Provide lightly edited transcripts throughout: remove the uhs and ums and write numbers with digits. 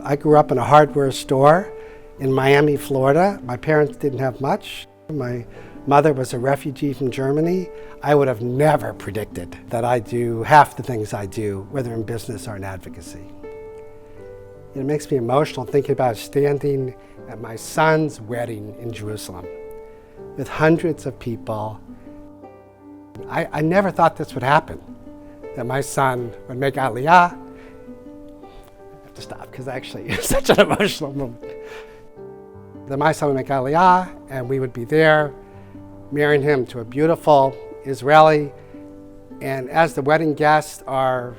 I grew up in a hardware store in Miami, Florida. My parents didn't have much. My mother was a refugee from Germany. I would have never predicted that I do half the things I do, whether in business or in advocacy. It makes me emotional thinking about standing at my son's wedding in Jerusalem with hundreds of people. I never thought this would happen, that my son would make Aliyah. I have to stop because actually it's such an emotional moment. That my son would make Aliyah and we would be there marrying him to a beautiful Israeli. And as the wedding guests are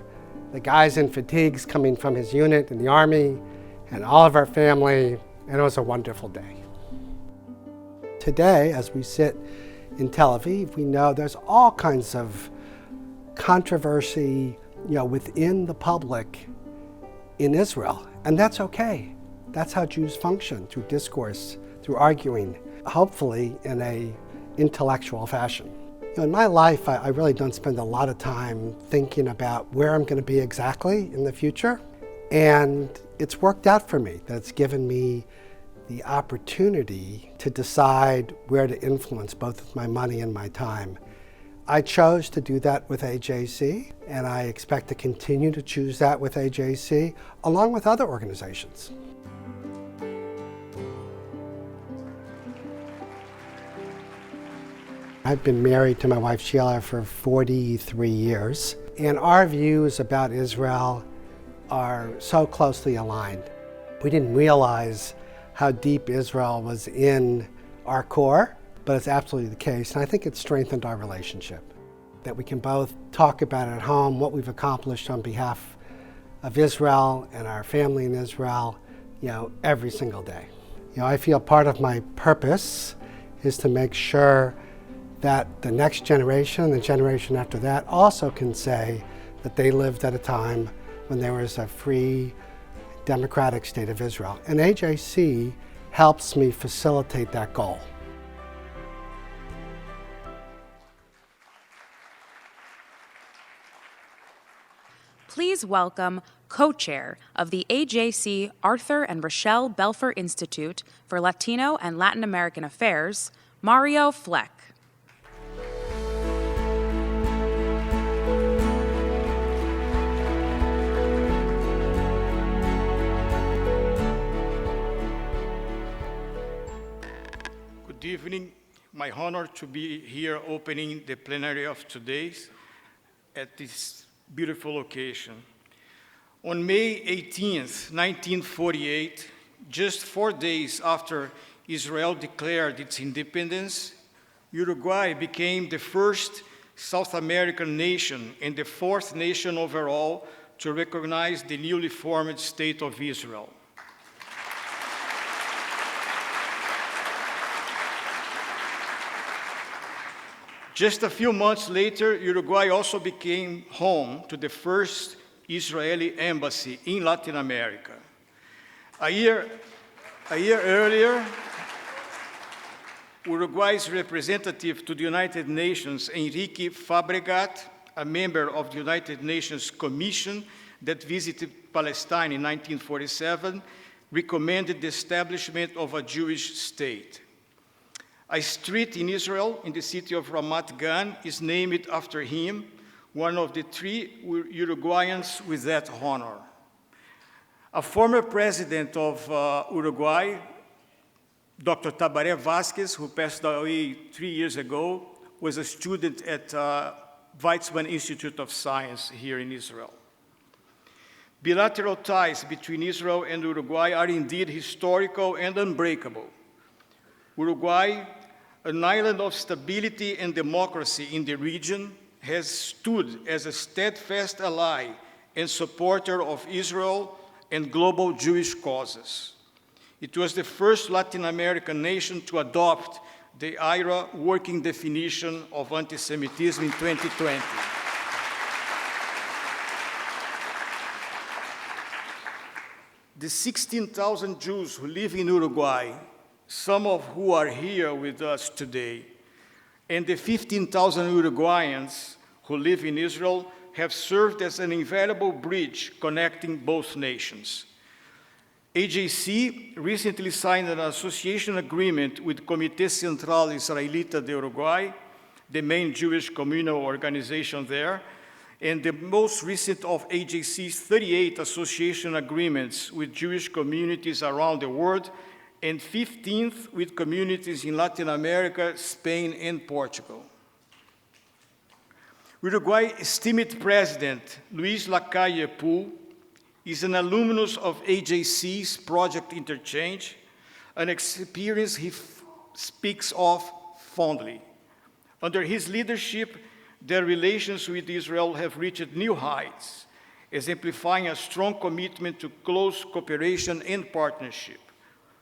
the guys in fatigues coming from his unit in the army and all of our family, and it was a wonderful day. Today, as we sit in Tel Aviv, we know there's all kinds of controversy, within the public in Israel, and that's okay. That's how Jews function, through discourse, through arguing, hopefully in a intellectual fashion. In my life, I really don't spend a lot of time thinking about where I'm going to be exactly in the future, and it's worked out for me. That's given me the opportunity to decide where to influence both with my money and my time. I chose to do that with AJC, and I expect to continue to choose that with AJC, along with other organizations. I've been married to my wife Sheila for 43 years, and our views about Israel are so closely aligned. We didn't realize how deep Israel was in our core, but it's absolutely the case, and I think it's strengthened our relationship. That we can both talk about at home what we've accomplished on behalf of Israel and our family in Israel, every single day. I feel part of my purpose is to make sure that the next generation and the generation after that also can say that they lived at a time when there was a free, democratic state of Israel. And AJC helps me facilitate that goal. Please welcome co-chair of the AJC Arthur and Rochelle Belfer Institute for Latino and Latin American Affairs, Mario Fleck. Good evening. My honor to be here opening the plenary of today at this beautiful location. On May 18th, 1948, just 4 days after Israel declared its independence, Uruguay became the first South American nation and the fourth nation overall to recognize the newly formed state of Israel. Just a few months later, Uruguay also became home to the first Israeli embassy in Latin America. A year earlier, Uruguay's representative to the United Nations, Enrique Fabregat, a member of the United Nations Commission that visited Palestine in 1947, recommended the establishment of a Jewish state. A street in Israel, in the city of Ramat Gan, is named after him, one of the 3 Uruguayans with that honor. A former president of Uruguay, Dr. Tabaré Vázquez, who passed away 3 years ago, was a student at Weizmann Institute of Science here in Israel. Bilateral ties between Israel and Uruguay are indeed historical and unbreakable. Uruguay, an island of stability and democracy in the region, has stood as a steadfast ally and supporter of Israel and global Jewish causes. It was the first Latin American nation to adopt the IHRA working definition of antisemitism in 2020. The 16,000 Jews who live in Uruguay, some of who are here with us today, and the 15,000 Uruguayans who live in Israel have served as an invaluable bridge connecting both nations. AJC recently signed an association agreement with Comité Central Israelita de Uruguay, the main Jewish communal organization there, and the most recent of AJC's 38 association agreements with Jewish communities around the world, and 15th with communities in Latin America, Spain, and Portugal. Uruguay esteemed President Luis Lacalle Pou is an alumnus of AJC's Project Interchange, an experience he speaks of fondly. Under his leadership, their relations with Israel have reached new heights, exemplifying a strong commitment to close cooperation and partnership.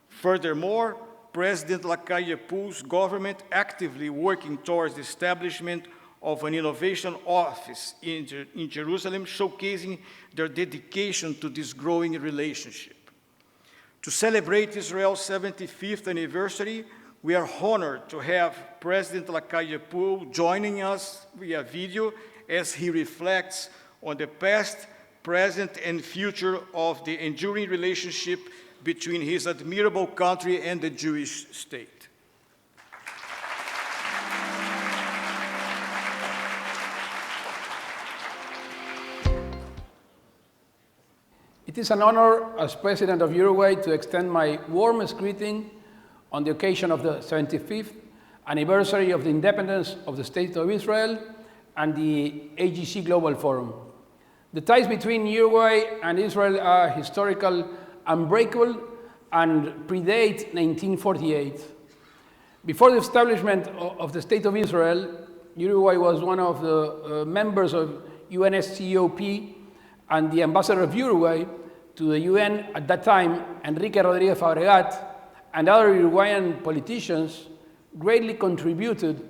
Furthermore, President Lacalle Pou's government actively working towards the establishment of an innovation office in Jerusalem, showcasing their dedication to this growing relationship. To celebrate Israel's 75th anniversary, we are honored to have President Lacalle Pou joining us via video as he reflects on the past, present, and future of the enduring relationship between his admirable country and the Jewish state. It is an honor as President of Uruguay to extend my warmest greeting on the occasion of the 75th anniversary of the independence of the State of Israel and the AJC Global Forum. The ties between Uruguay and Israel are historical, unbreakable, and predate 1948. Before the establishment of the State of Israel, Uruguay was one of the members of UNSCOP, and the ambassador of Uruguay to the UN at that time, Enrique Rodriguez Fabregat, and other Uruguayan politicians greatly contributed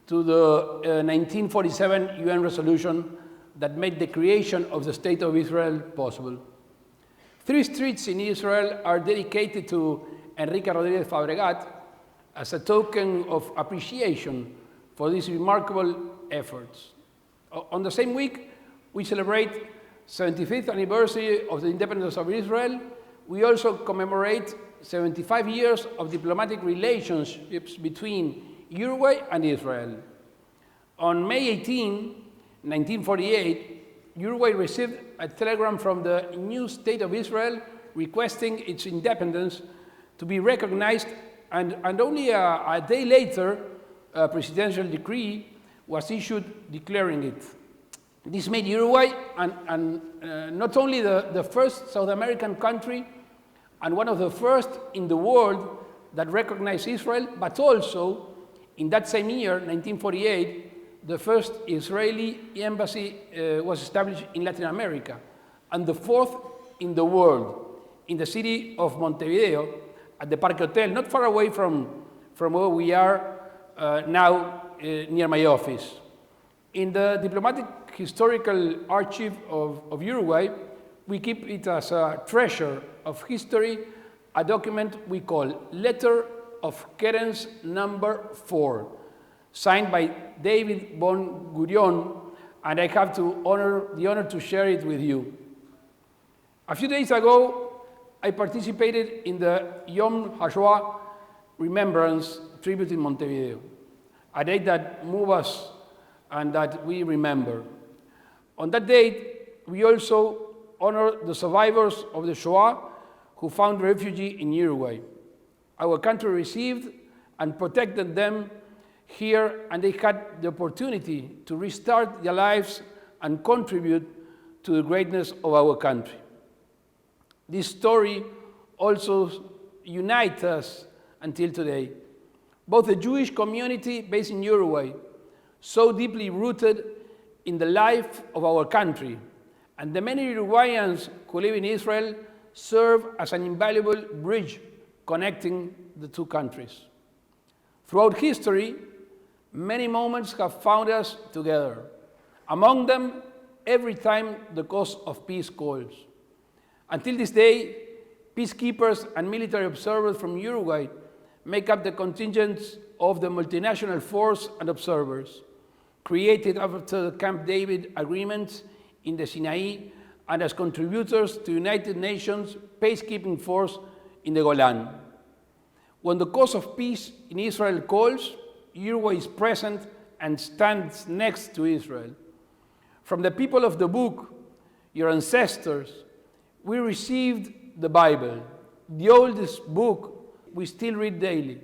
to the 1947 UN resolution that made the creation of the State of Israel possible. 3 streets in Israel are dedicated to Enrique Rodriguez Fabregat as a token of appreciation for these remarkable efforts. On the same week, we celebrate 75th anniversary of the independence of Israel. We also commemorate 75 years of diplomatic relationships between Uruguay and Israel. On May 18, 1948, Uruguay received a telegram from the new State of Israel requesting its independence to be recognized, and only a day later, a presidential decree was issued declaring it. This made Uruguay not only the first South American country and one of the first in the world that recognized Israel, but also, in that same year, 1948, the first Israeli embassy was established in Latin America, and the fourth in the world, in the city of Montevideo, at the Parque Hotel, not far away from where we are now, near my office. In the Diplomatic Historical Archive of Uruguay, we keep it as a treasure of history, a document we call Letter of Querence number 4, signed by David Ben Gurion, and I have the honor to share it with you. A few days ago, I participated in the Yom HaShoah Remembrance Tribute in Montevideo, a day that moves us and that we remember. On that date, we also honor the survivors of the Shoah who found refuge in Uruguay. Our country received and protected them here, and they had the opportunity to restart their lives and contribute to the greatness of our country. This story also unites us until today. Both the Jewish community based in Uruguay, so deeply rooted in the life of our country, and the many Uruguayans who live in Israel serve as an invaluable bridge connecting the two countries. Throughout history, many moments have found us together. Among them, every time the cause of peace calls. Until this day, peacekeepers and military observers from Uruguay make up the contingents of the multinational force and observers, created after the Camp David agreements in the Sinai and as contributors to United Nations peacekeeping force in the Golan. When the cause of peace in Israel calls, Uruguay is present and stands next to Israel. From the people of the book, your ancestors, we received the Bible, the oldest book we still read daily.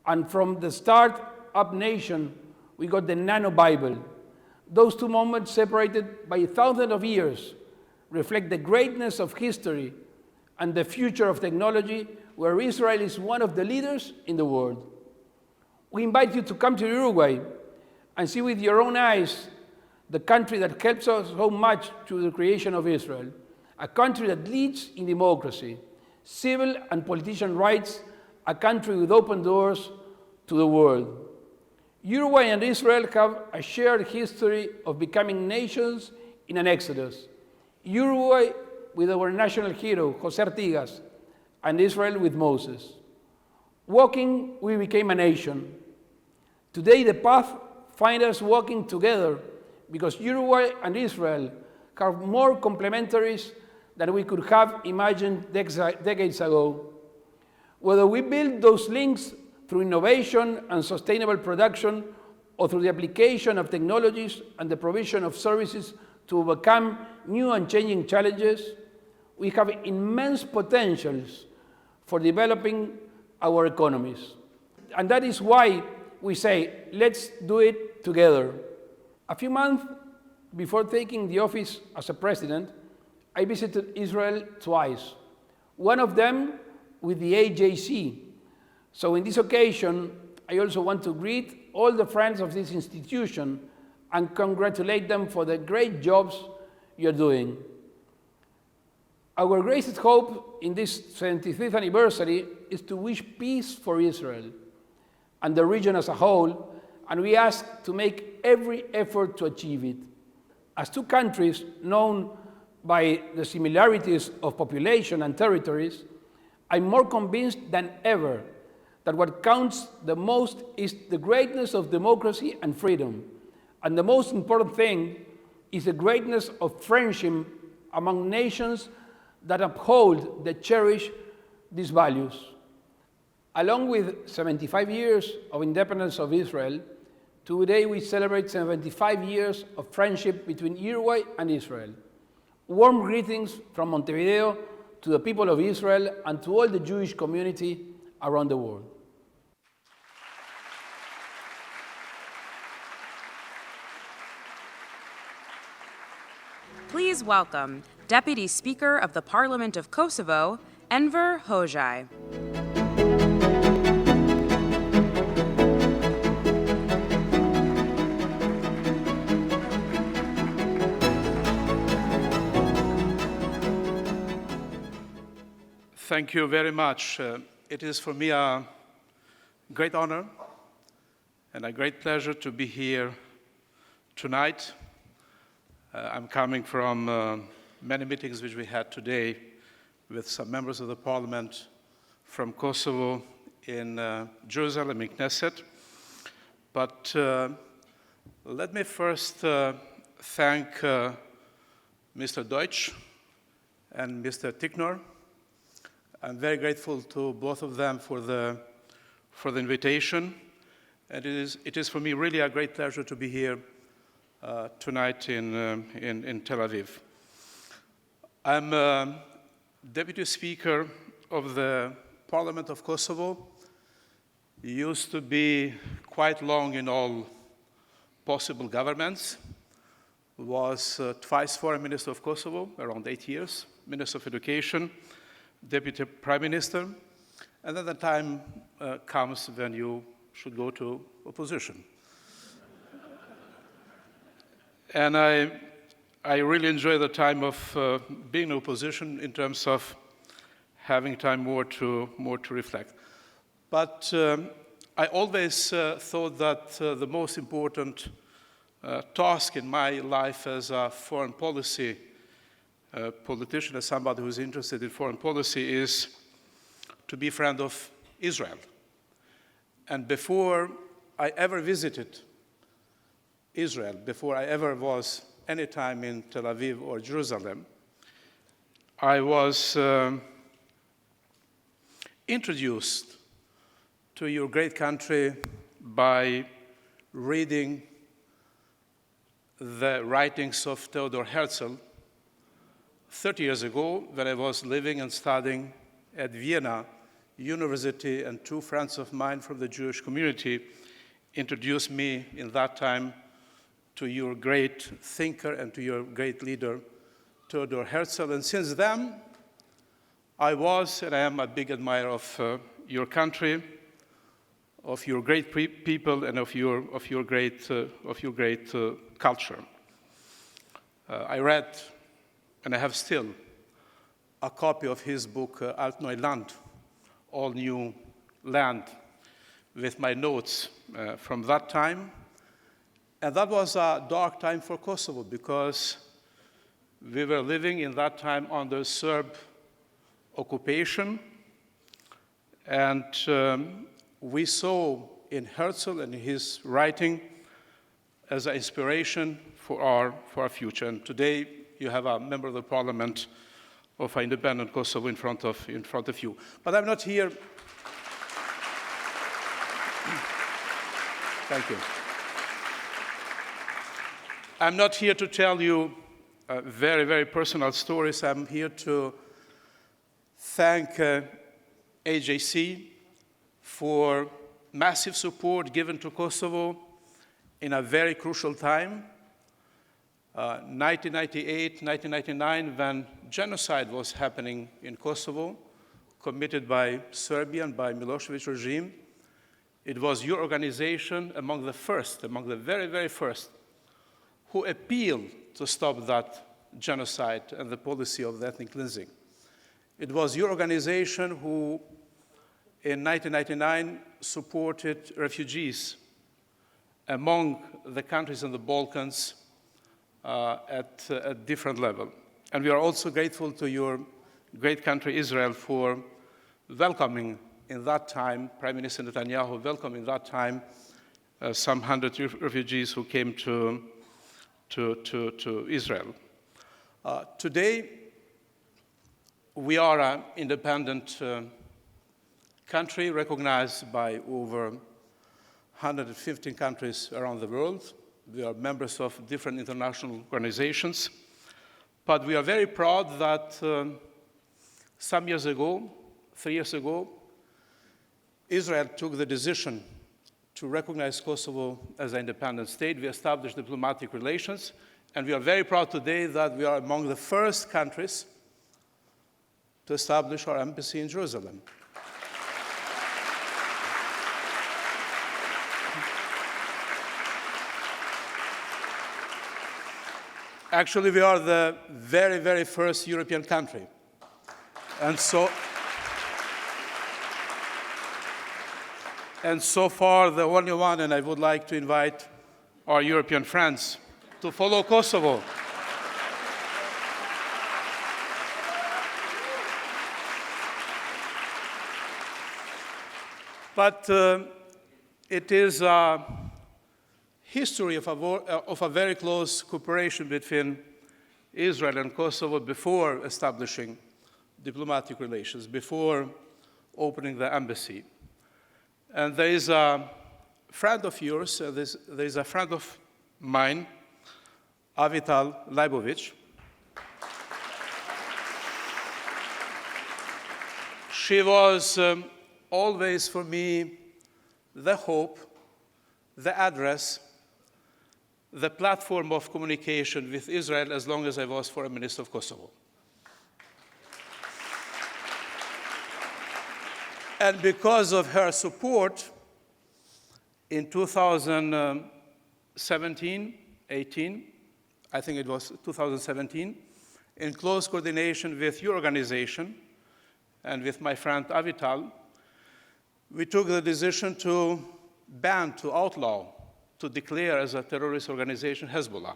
And from the start-up nation, we got the Nano Bible. Those two moments, separated by thousands of years, reflect the greatness of history and the future of technology, where Israel is one of the leaders in the world. We invite you to come to Uruguay and see with your own eyes the country that helps us so much to the creation of Israel, a country that leads in democracy, civil and politician rights, a country with open doors to the world. Uruguay and Israel have a shared history of becoming nations in an exodus. Uruguay with our national hero, José Artigas, and Israel with Moses. Walking, we became a nation. Today, the path finds us walking together because Uruguay and Israel have more complementaries than we could have imagined decades ago. Whether we build those links through innovation and sustainable production, or through the application of technologies and the provision of services to overcome new and changing challenges, we have immense potentials for developing our economies. And that is why we say, let's do it together. A few months before taking the office as a president, I visited Israel twice, one of them with the AJC. So in this occasion, I also want to greet all the friends of this institution and congratulate them for the great jobs you're doing. Our greatest hope in this 75th anniversary is to wish peace for Israel and the region as a whole, and we ask to make every effort to achieve it. As two countries known by the similarities of population and territories, I'm more convinced than ever that what counts the most is the greatness of democracy and freedom. And the most important thing is the greatness of friendship among nations that uphold, that cherish these values. Along with 75 years of independence of Israel, today we celebrate 75 years of friendship between Uruguay and Israel. Warm greetings from Montevideo to the people of Israel and to all the Jewish community around the world. Please welcome Deputy Speaker of the Parliament of Kosovo, Enver Hoxhaj. Thank you very much. It is for me a great honor and a great pleasure to be here tonight. I'm coming from many meetings which we had today with some members of the parliament from Kosovo in Jerusalem, in Knesset. But let me first thank Mr. Deutch and Mr. Ticknor. I'm very grateful to both of them for the invitation. And it is for me really a great pleasure to be here tonight in Tel Aviv. I'm Deputy Speaker of the Parliament of Kosovo. Used to be quite long in all possible governments. Was twice Foreign Minister of Kosovo, around 8 years, Minister of Education, Deputy Prime Minister, and then the time comes when you should go to opposition. And I really enjoy the time of being in opposition in terms of having time more to reflect. But I always thought that the most important task in my life as a foreign policy politician, as somebody who's interested in foreign policy, is to be a friend of Israel. And before I ever visited Israel, before I ever was any time in Tel Aviv or Jerusalem, I was introduced to your great country by reading the writings of Theodor Herzl 30 years ago when I was living and studying at Vienna University, and two friends of mine from the Jewish community introduced me in that time to your great thinker and to your great leader, Theodor Herzl. And since then, I was and I am a big admirer of your country, of your great people, and of your great culture. I read, and I have still, a copy of his book, Alt Neuland, All New Land, with my notes from that time. And that was a dark time for Kosovo, because we were living in that time under Serb occupation, and we saw in Herzl and his writing as an inspiration for our future. And today you have a member of the parliament of an independent Kosovo in front of you. But I'm not here. Thank you. I'm not here to tell you very, very personal stories. I'm here to thank AJC for massive support given to Kosovo in a very crucial time. 1998, 1999, when genocide was happening in Kosovo, committed by Serbia and by Milosevic regime, it was your organization among the very, very first, who appealed to stop that genocide and the policy of the ethnic cleansing. It was your organization who, in 1999, supported refugees among the countries in the Balkans at a different level. And we are also grateful to your great country, Israel, for welcoming in that time, Prime Minister Netanyahu welcomed in that time some 100 refugees who came to Israel. Today, we are an independent country recognized by over 115 countries around the world. We are members of different international organizations. But we are very proud that some years ago, 3 years ago, Israel took the decision to recognize Kosovo as an independent state. We established diplomatic relations, and we are very proud today that we are among the first countries to establish our embassy in Jerusalem. Actually, we are the very, very first European country. And so far, the only one, and I would like to invite our European friends to follow Kosovo. But it is a history of a very close cooperation between Israel and Kosovo before establishing diplomatic relations, before opening the embassy. And there is a friend of yours, there is a friend of mine, Avital Leibovic. She was always, for me, the hope, the address, the platform of communication with Israel as long as I was Foreign Minister of Kosovo. And because of her support, in 2017, 18, I think it was 2017, in close coordination with your organization and with my friend Avital, we took the decision to ban, to outlaw, to declare as a terrorist organization Hezbollah.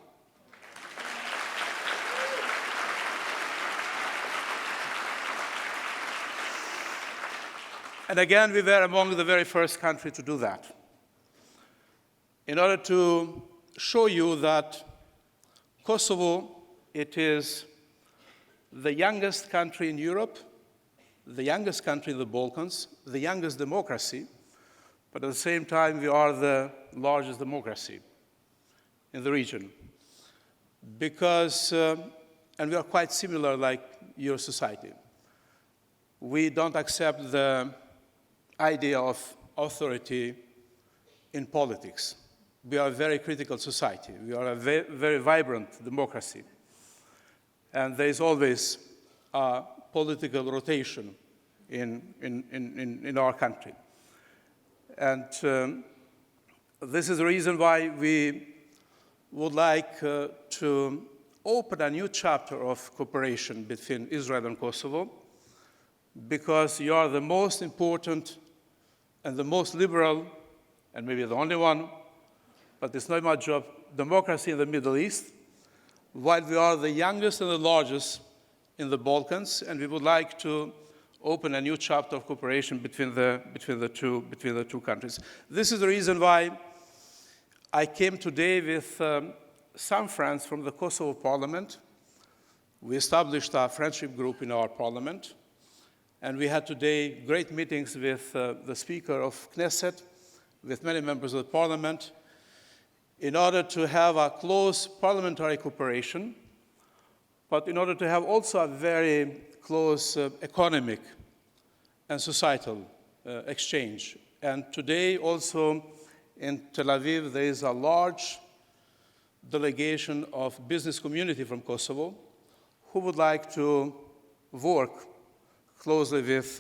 And again, we were among the very first country to do that. In order to show you that Kosovo, it is the youngest country in Europe, the youngest country in the Balkans, the youngest democracy, but at the same time, we are the largest democracy in the region. Because, and we are quite similar like your society. We don't accept the idea of authority in politics. We are a very critical society. We are a very vibrant democracy. And there is always a political rotation in our country. And this is the reason why we would like to open a new chapter of cooperation between Israel and Kosovo, because you are the most important and the most liberal, and maybe the only one, but it's not my job, democracy in the Middle East, while we are the youngest and the largest in the Balkans, and we would like to open a new chapter of cooperation between the two countries. This is the reason why I came today with some friends from the Kosovo parliament. We established a friendship group in our parliament, and we had today great meetings with the Speaker of Knesset, with many members of the parliament, in order to have a close parliamentary cooperation, but in order to have also a very close economic and societal exchange. And today also in Tel Aviv, there is a large delegation of business community from Kosovo who would like to work closely with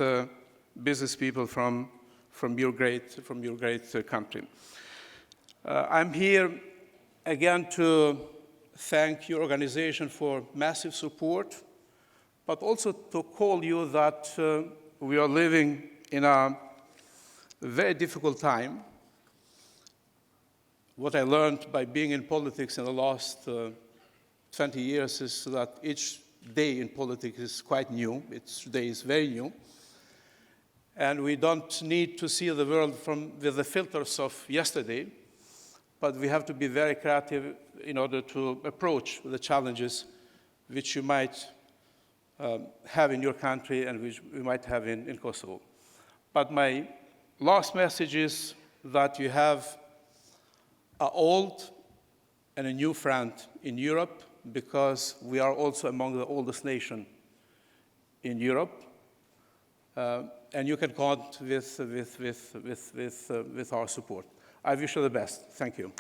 business people from your great country. I'm here again to thank your organization for massive support, but also to call you that we are living in a very difficult time. What I learned by being in politics in the last 20 years is that each day in politics is quite new. Each day is very new. And we don't need to see the world with the filters of yesterday, but we have to be very creative in order to approach the challenges which you might have in your country and which we might have in Kosovo. But my last message is that you have an old and a new friend in Europe, because we are also among the oldest nations in Europe. And you can count with our support. I wish you the best. Thank you.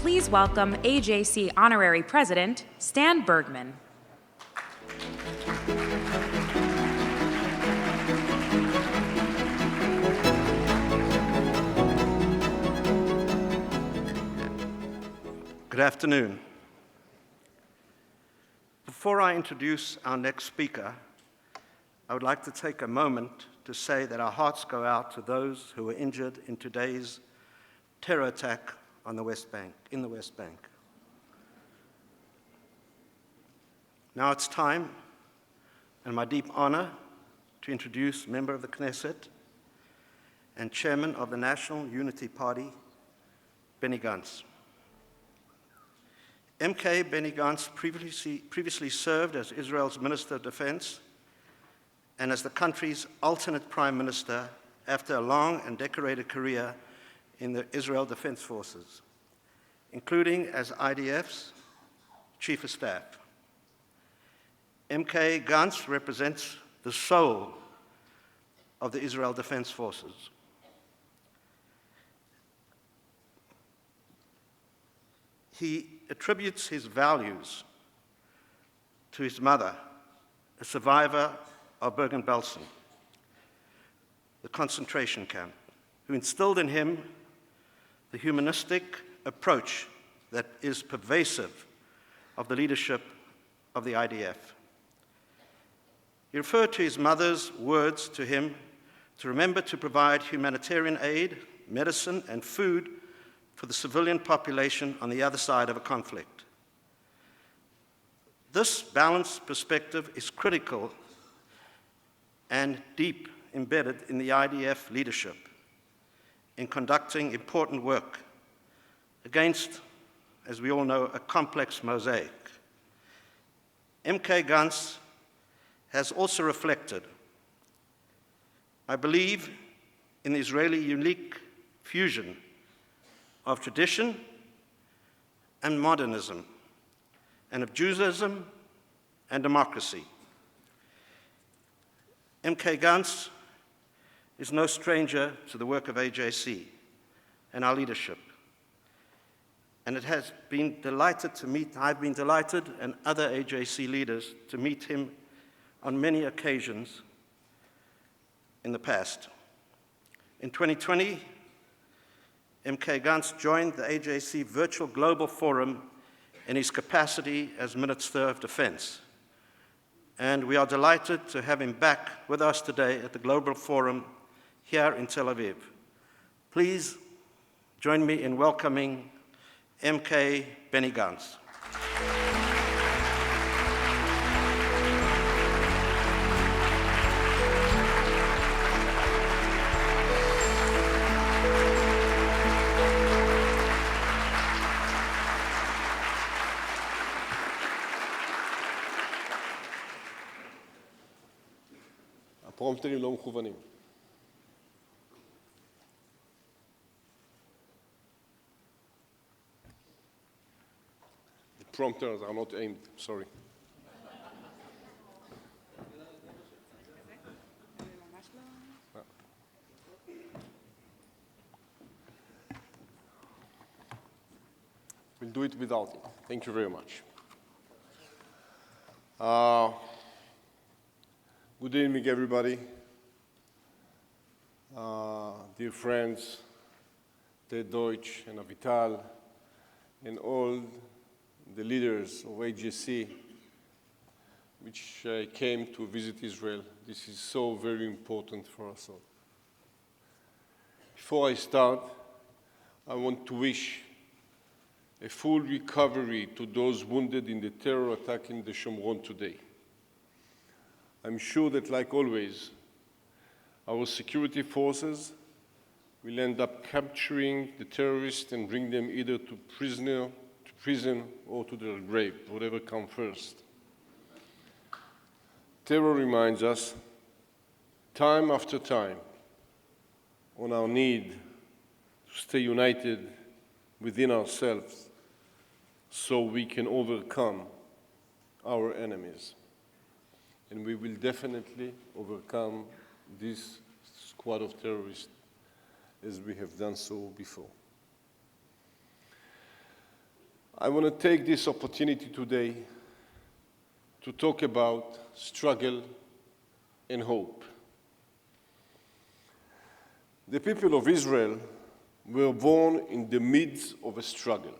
Please welcome AJC Honorary President Stan Bergman. Good afternoon. Before I introduce our next speaker, I would like to take a moment to say that our hearts go out to those who were injured in today's terror attack on the West Bank, in the West Bank. Now it's time, and my deep honor, to introduce member of the Knesset and chairman of the National Unity Party, Benny Gantz. MK Benny Gantz previously served as Israel's Minister of Defense and as the country's alternate prime minister after a long and decorated career in the Israel Defense Forces, including as IDF's Chief of Staff. MK Gantz represents the soul of the Israel Defense Forces. He attributes his values to his mother, a survivor of Bergen-Belsen, the concentration camp, who instilled in him the humanistic approach that is pervasive of the leadership of the IDF. He referred to his mother's words to him to remember to provide humanitarian aid, medicine, and food for the civilian population on the other side of a conflict. This balanced perspective is critical and deep embedded in the IDF leadership in conducting important work against, as we all know, a complex mosaic. MK Gantz has also reflected, I believe, in the Israeli unique fusion of tradition and modernism, and of Judaism and democracy. MK Gantz is no stranger to the work of AJC and our leadership. And it has been delighted to meet, I've been delighted, and other AJC leaders, to meet him on many occasions in the past. In 2020, MK Gantz joined the AJC Virtual Global Forum in his capacity as Minister of Defense. And we are delighted to have him back with us today at the Global Forum here in Tel Aviv. Please join me in welcoming MK Benny Gantz. הפרומפטרים לא מכוונים. The prompters are not aimed, sorry. We'll do it without it. Thank you very much. Good evening, everybody. Dear friends, Deutch and Avital, and all the leaders of AJC, which came to visit Israel. This is so very important for us all. Before I start, I want to wish a full recovery to those wounded in the terror attack in the Shomron today. I'm sure that, like always, our security forces will end up capturing the terrorists and bring them either to prison or to their grave, whatever comes first. Terror reminds us, time after time, on our need to stay united within ourselves so we can overcome our enemies. And we will definitely overcome this squad of terrorists as we have done so before. I want to take this opportunity today to talk about struggle and hope. The people of Israel were born in the midst of a struggle.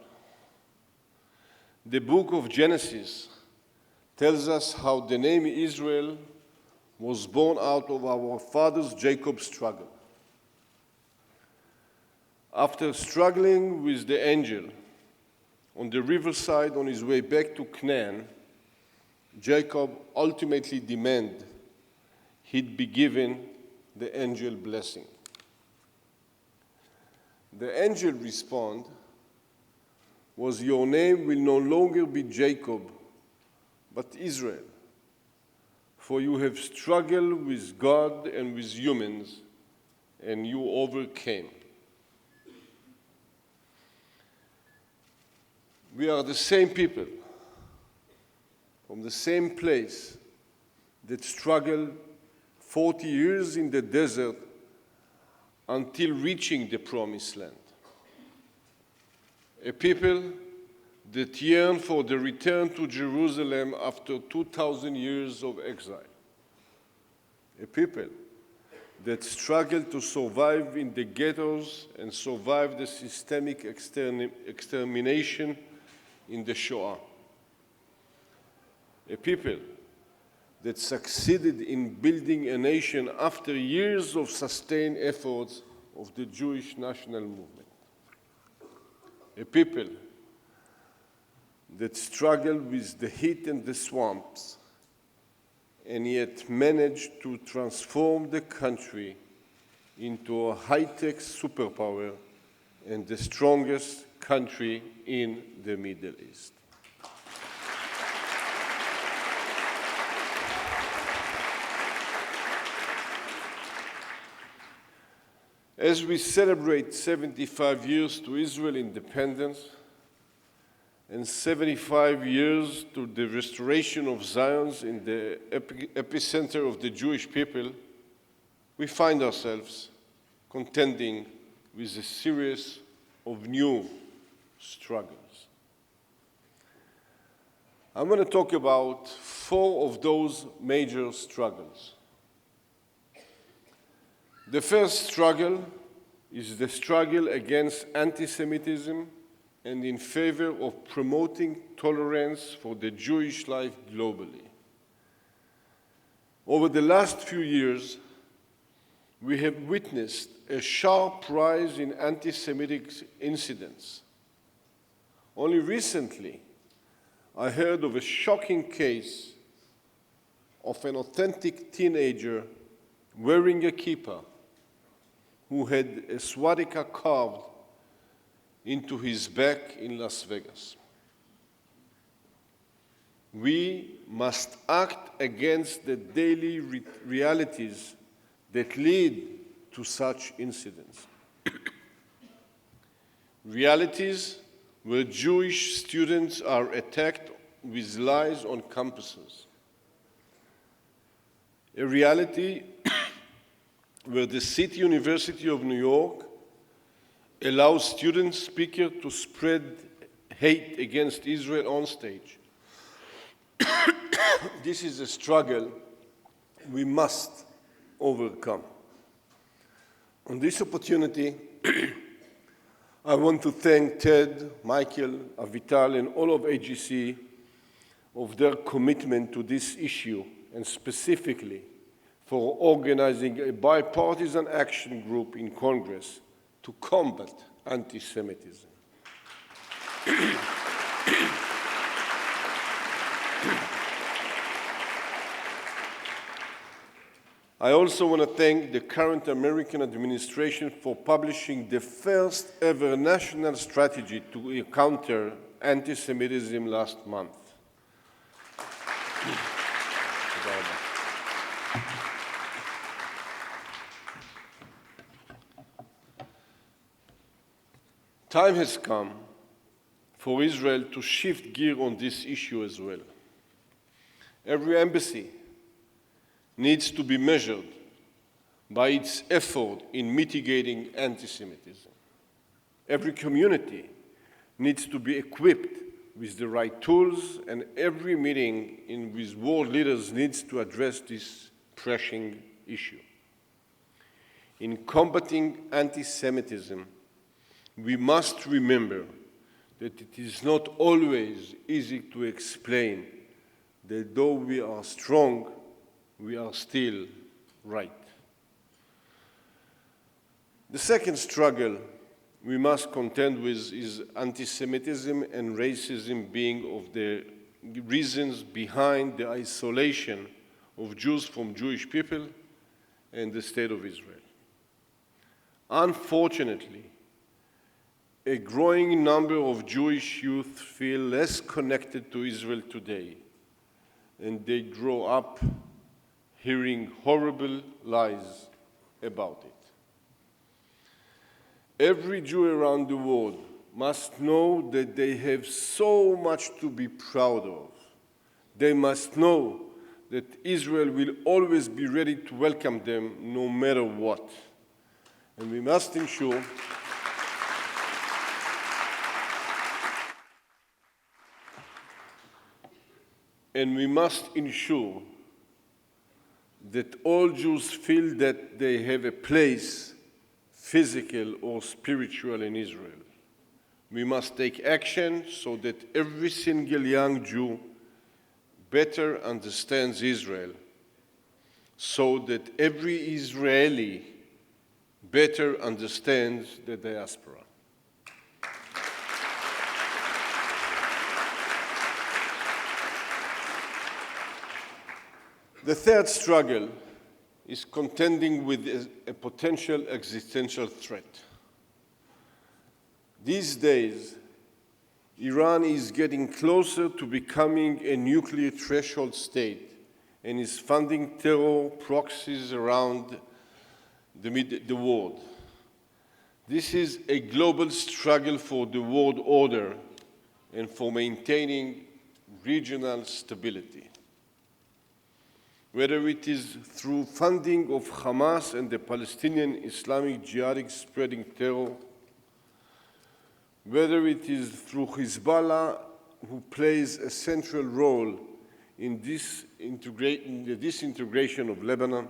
The book of Genesis tells us how the name Israel was born out of our father's Jacob's struggle. After struggling with the angel on the riverside on his way back to Canaan, Jacob ultimately demanded he'd be given the angel blessing. The angel responded, "Was your name will no longer be Jacob, but Israel, for you have struggled with God and with humans, and you overcame." We are the same people, from the same place, that struggled 40 years in the desert until reaching the promised land. A people that yearn for the return to Jerusalem after 2,000 years of exile. A people that struggle to survive in the ghettos and survive the systemic extermination in the Shoah. A people that succeeded in building a nation after years of sustained efforts of the Jewish national movement. A people that struggled with the heat and the swamps, and yet managed to transform the country into a high-tech superpower and the strongest country in the Middle East. As we celebrate 75 years to Israel independence and 75 years to the restoration of Zion in the epicenter of the Jewish people, we find ourselves contending with a series of new struggles. I'm going to talk about 4 of those major struggles. The first struggle is the struggle against antisemitism and in favor of promoting tolerance for the Jewish life globally. Over the last few years, we have witnessed a sharp rise in anti-Semitic incidents. Only recently, I heard of a shocking case of an authentic teenager wearing a kippah who had a swastika carved into his back in Las Vegas. We must act against the daily realities that lead to such incidents. Realities where Jewish students are attacked with lies on campuses. A reality where the City University of New York allows student speakers to spread hate against Israel on stage. This is a struggle we must overcome. On this opportunity, I want to thank Ted, Michael, Avital, and all of AJC of their commitment to this issue, and specifically for organizing a bipartisan action group in Congress to combat anti-Semitism. I also want to thank the current American administration for publishing the first ever national strategy to counter anti-Semitism last month. Time has come for Israel to shift gear on this issue as well. Every embassy needs to be measured by its effort in mitigating anti-Semitism. Every community needs to be equipped with the right tools, and every meeting with world leaders needs to address this pressing issue. In combating anti-Semitism, we must remember that it is not always easy to explain that though we are strong, we are still right. The second struggle we must contend with is anti-Semitism and racism being of the reasons behind the isolation of Jews from Jewish people and the State of Israel. Unfortunately, a growing number of Jewish youth feel less connected to Israel today, and they grow up hearing horrible lies about it. Every Jew around the world must know that they have so much to be proud of. They must know that Israel will always be ready to welcome them no matter what. And we must ensure that all Jews feel that they have a place, physical or spiritual, in Israel. We must take action so that every single young Jew better understands Israel, so that every Israeli better understands the diaspora. The third struggle is contending with a potential existential threat. These days, Iran is getting closer to becoming a nuclear threshold state and is funding terror proxies around the world. This is a global struggle for the world order and for maintaining regional stability. Whether it is through funding of Hamas and the Palestinian Islamic Jihadic spreading terror, whether it is through Hezbollah, who plays a central role in the disintegration of Lebanon,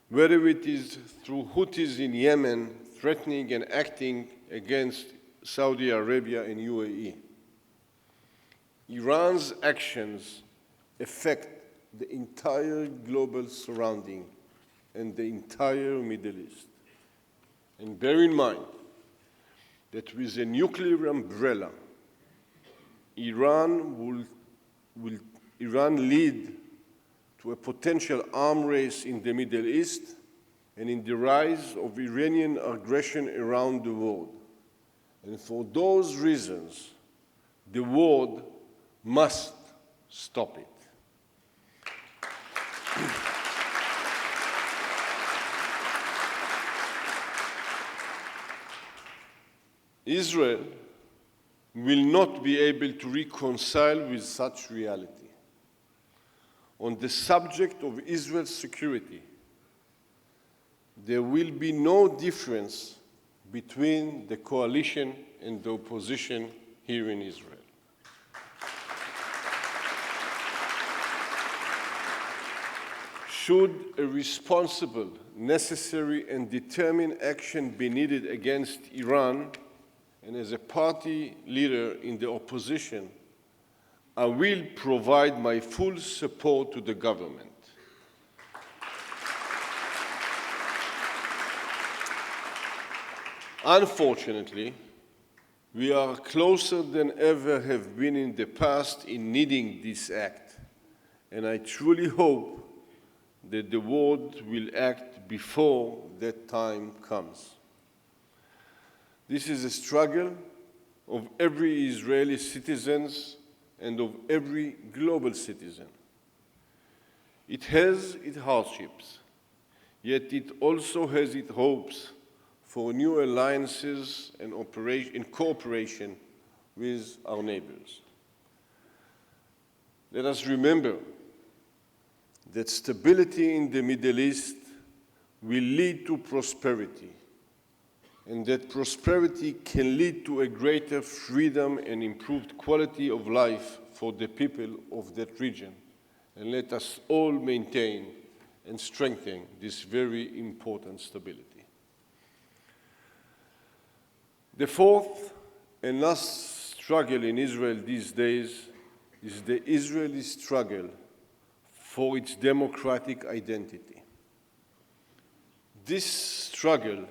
whether it is through Houthis in Yemen threatening and acting against Saudi Arabia and UAE. Iran's actions affect the entire global surrounding and the entire Middle East. And bear in mind that with a nuclear umbrella, Iran will lead to a potential arms race in the Middle East and in the rise of Iranian aggression around the world. And for those reasons, the world must stop it. Israel will not be able to reconcile with such reality. On the subject of Israel's security, there will be no difference between the coalition and the opposition here in Israel. Should a responsible, necessary, and determined action be needed against Iran, and as a party leader in the opposition, I will provide my full support to the government. Unfortunately, we are closer than ever have been in the past in needing this act, and I truly hope that the world will act before that time comes. This is a struggle of every Israeli citizen and of every global citizen. It has its hardships, yet it also has its hopes for new alliances and cooperation with our neighbors. Let us remember that stability in the Middle East will lead to prosperity, and that prosperity can lead to a greater freedom and improved quality of life for the people of that region. And let us all maintain and strengthen this very important stability. The fourth and last struggle in Israel these days is the Israeli struggle for its democratic identity. This struggle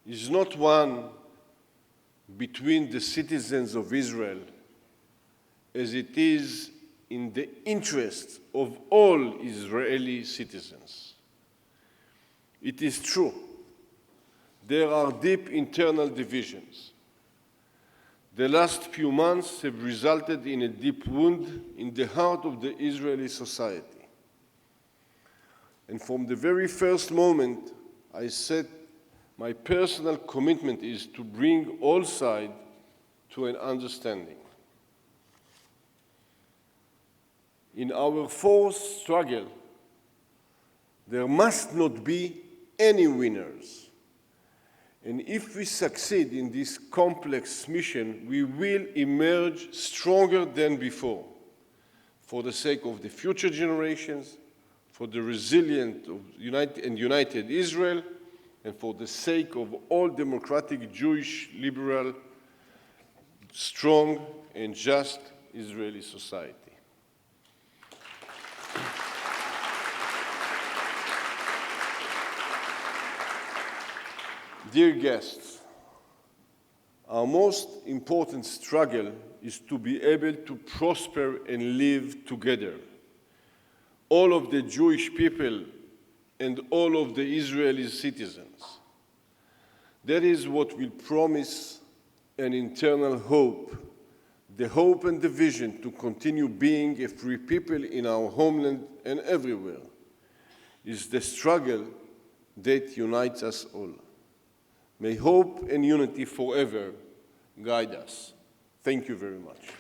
is not one between the citizens of Israel, as it is in the interest of all Israeli citizens. It is true, there are deep internal divisions. The last few months have resulted in a deep wound in the heart of the Israeli society. And from the very first moment, I said my personal commitment is to bring all sides to an understanding. In our fourth struggle, there must not be any winners. And if we succeed in this complex mission, we will emerge stronger than before, for the sake of the future generations, for the resilient and united Israel, and for the sake of all democratic, Jewish, liberal, strong, and just Israeli society. Dear guests, our most important struggle is to be able to prosper and live together. all of the Jewish people and all of the Israeli citizens. That is what will promise an internal hope, the hope and the vision to continue being a free people in our homeland and everywhere, is the struggle that unites us all. May hope and unity forever guide us. Thank you very much.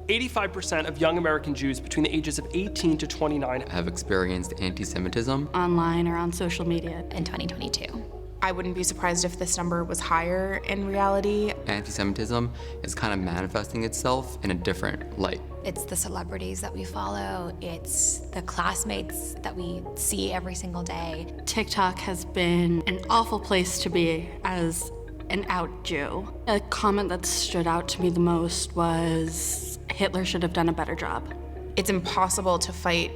85% of young American Jews between the ages of 18 to 29 have experienced anti-Semitism online or on social media in 2022. I wouldn't be surprised if this number was higher in reality. Anti-Semitism is kind of manifesting itself in a different light. It's the celebrities that we follow, it's the classmates that we see every single day. TikTok has been an awful place to be as an out Jew. A comment that stood out to me the most was Hitler should have done a better job. It's impossible to fight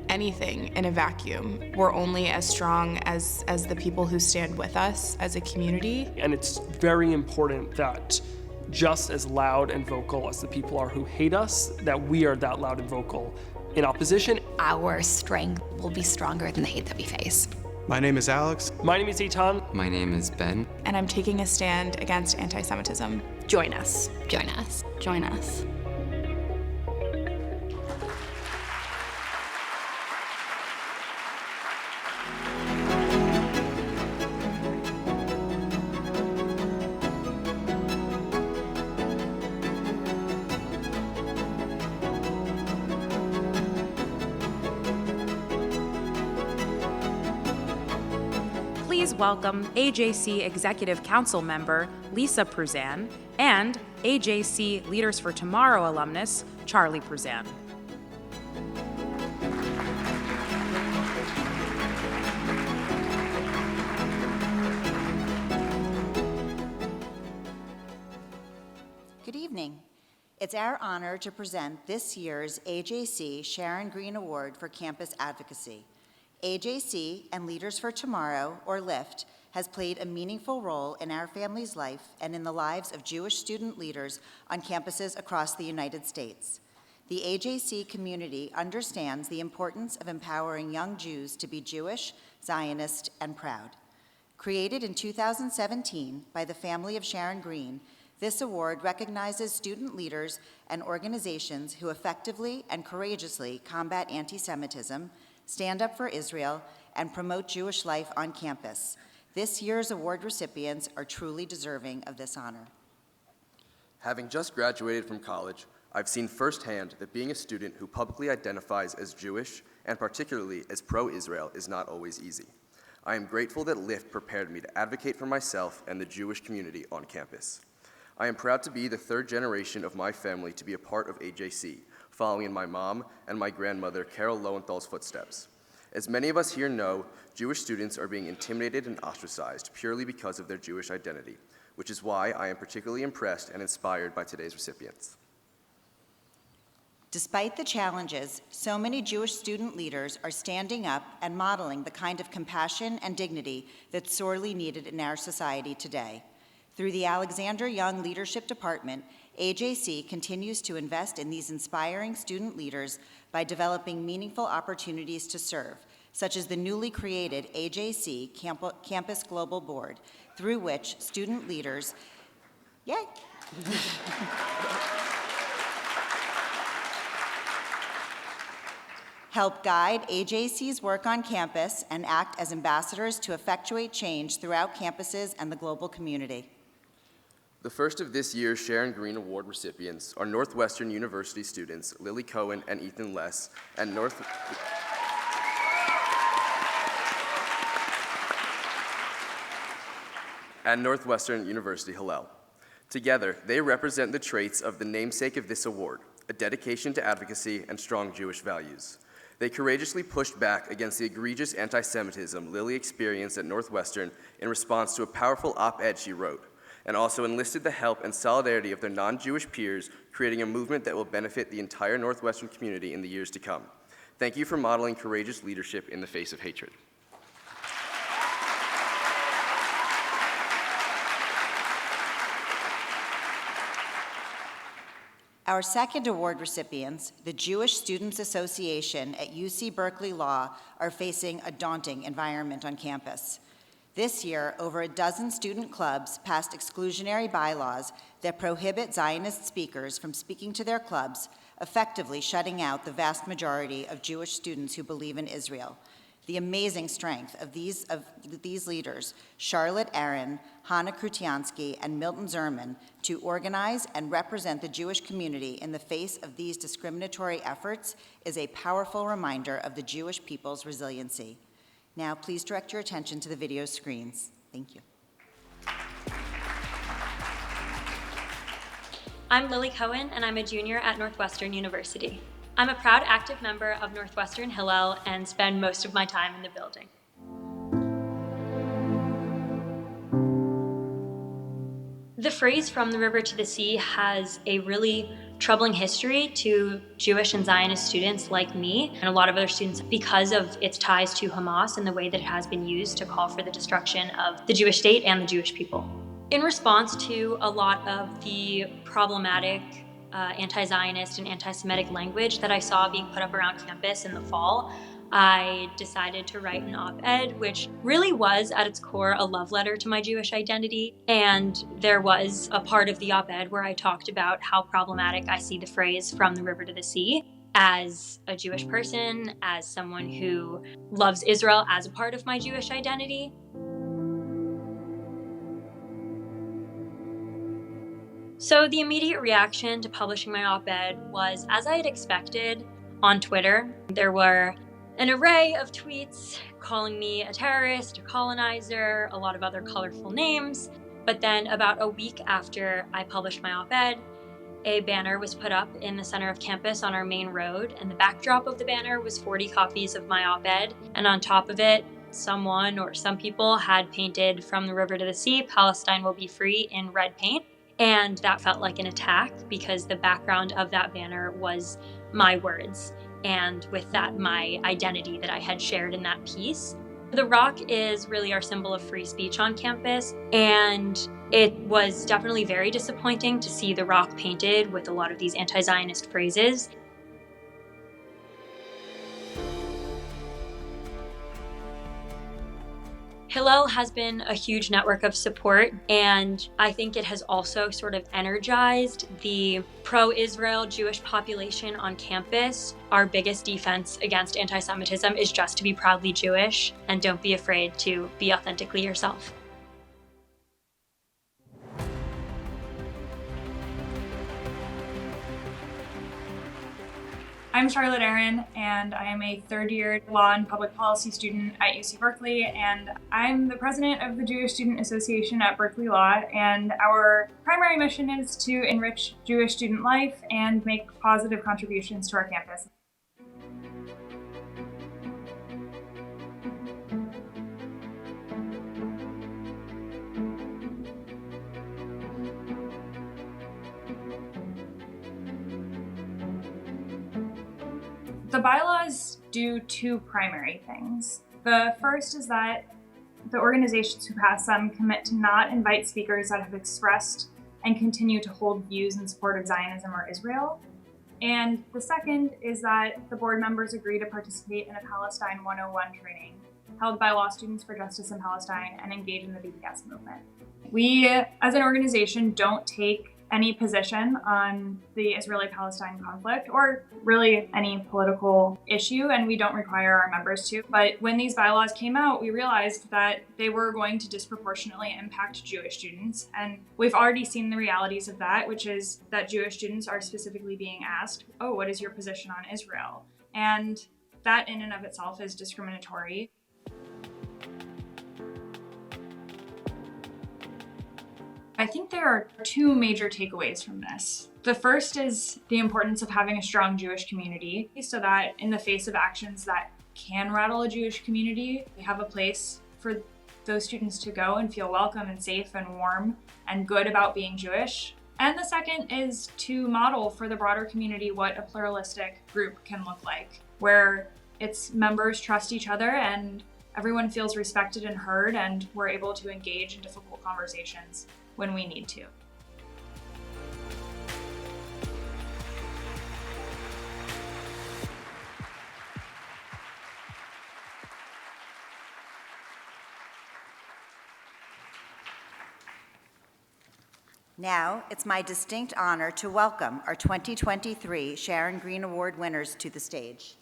anything in a vacuum. We're only as strong as the people who stand with us as a community. And it's very important that just as loud and vocal as the people are who hate us, that we are that loud and vocal in opposition. Our strength will be stronger than the hate that we face. My name is Alex. My name is Eitan. My name is Ben. And I'm taking a stand against anti-Semitism. Join us. Join us. Join us. Please welcome AJC Executive Council member Lisa Pruzan and AJC Leaders for Tomorrow alumnus Charlie Pruzan. Good evening. It's our honor to present this year's AJC Sharon Greene Award for Campus Advocacy. AJC and Leaders for Tomorrow, or LIFT, has played a meaningful role in our family's life and in the lives of Jewish student leaders on campuses across the United States. The AJC community understands the importance of empowering young Jews to be Jewish, Zionist, and proud. Created in 2017 by the family of Sharon Greene, this award recognizes student leaders and organizations who effectively and courageously combat anti-Semitism, stand up for Israel, and promote Jewish life on campus. This year's award recipients are truly deserving of this honor. Having just graduated from college, I've seen firsthand that being a student who publicly identifies as Jewish, and particularly as pro-Israel, is not always easy. I am grateful that LIFT prepared me to advocate for myself and the Jewish community on campus. I am proud to be the third generation of my family to be a part of AJC, following in my mom and my grandmother Carol Lowenthal's footsteps. As many of us here know, Jewish students are being intimidated and ostracized purely because of their Jewish identity, which is why I am particularly impressed and inspired by today's recipients. Despite the challenges, so many Jewish student leaders are standing up and modeling the kind of compassion and dignity that's sorely needed in our society today. Through the Alexander Young Leadership Department, AJC continues to invest in these inspiring student leaders by developing meaningful opportunities to serve, such as the newly created AJC Campus Global Board, through which student leaders, help guide AJC's work on campus and act as ambassadors to effectuate change throughout campuses and the global community. The first of this year's Sharon Greene Award recipients are Northwestern University students Lily Cohen and Ethan Less, and Northwestern University Hillel. Together, they represent the traits of the namesake of this award, a dedication to advocacy and strong Jewish values. They courageously pushed back against the egregious anti-Semitism Lily experienced at Northwestern in response to a powerful op-ed she wrote, and also enlisted the help and solidarity of their non-Jewish peers, creating a movement that will benefit the entire Northwestern community in the years to come. Thank you for modeling courageous leadership in the face of hatred. Our second award recipients, the Jewish Students Association at UC Berkeley Law, are facing a daunting environment on campus. This year, over a dozen student clubs passed exclusionary bylaws that prohibit Zionist speakers from speaking to their clubs, effectively shutting out the vast majority of Jewish students who believe in Israel. The amazing strength of these leaders, Charlotte Aaron, Hannah Krutsiansky, and Milton Zerman, to organize and represent the Jewish community in the face of these discriminatory efforts is a powerful reminder of the Jewish people's resiliency. Now, please direct your attention to the video screens. Thank you. I'm Lily Cohen, and I'm a junior at Northwestern University. I'm a proud active member of Northwestern Hillel and spend most of my time in the building. The phrase "from the river to the sea" has a really troubling history to Jewish and Zionist students like me and a lot of other students because of its ties to Hamas and the way that it has been used to call for the destruction of the Jewish state and the Jewish people. In response to a lot of the problematic anti-Zionist and anti-Semitic language that I saw being put up around campus in the fall, I decided to write an op-ed, which really was at its core a love letter to my Jewish identity. And there was a part of the op-ed where I talked about how problematic I see the phrase "from the river to the sea" as a Jewish person, as someone who loves Israel as a part of my Jewish identity. So the immediate reaction to publishing my op-ed was, as I had expected, on Twitter. There were an array of tweets calling me a terrorist, a colonizer, a lot of other colorful names. But then about a week after I published my op-ed, a banner was put up in the center of campus on our main road, and the backdrop of the banner was 40 copies of my op-ed, and on top of it, someone or some people had painted "from the river to the sea, Palestine will be free" in red paint. And that felt like an attack because the background of that banner was my words, and with that, my identity that I had shared in that piece. The rock is really our symbol of free speech on campus, and it was definitely very disappointing to see the rock painted with a lot of these anti-Zionist phrases. Hillel has been a huge network of support, and I think it has also sort of energized the pro-Israel Jewish population on campus. Our biggest defense against anti-Semitism is just to be proudly Jewish, and don't be afraid to be authentically yourself. I'm Charlotte Aaron, and I am a third-year law and public policy student at UC Berkeley, and I'm the president of the Jewish Student Association at Berkeley Law, and our primary mission is to enrich Jewish student life and make positive contributions to our campus. The bylaws do two primary things. The first is that the organizations who pass them commit to not invite speakers that have expressed and continue to hold views in support of Zionism or Israel. And the second is that the board members agree to participate in a Palestine 101 training held by law students for justice in Palestine and engage in the BDS movement. We, as an organization, don't take any position on the Israeli-Palestine conflict or really any political issue, and we don't require our members to. But when these bylaws came out, we realized that they were going to disproportionately impact Jewish students, and we've already seen the realities of that, which is that Jewish students are specifically being asked, "Oh, what is your position on Israel?" And that in and of itself is discriminatory. I think there are two major takeaways from this. The first is the importance of having a strong Jewish community so that in the face of actions that can rattle a Jewish community, we have a place for those students to go and feel welcome and safe and warm and good about being Jewish. And the second is to model for the broader community what a pluralistic group can look like, where its members trust each other and everyone feels respected and heard, and we're able to engage in difficult conversations when we need to. Now, it's my distinct honor to welcome our 2023 Sharon Greene Award winners to the stage.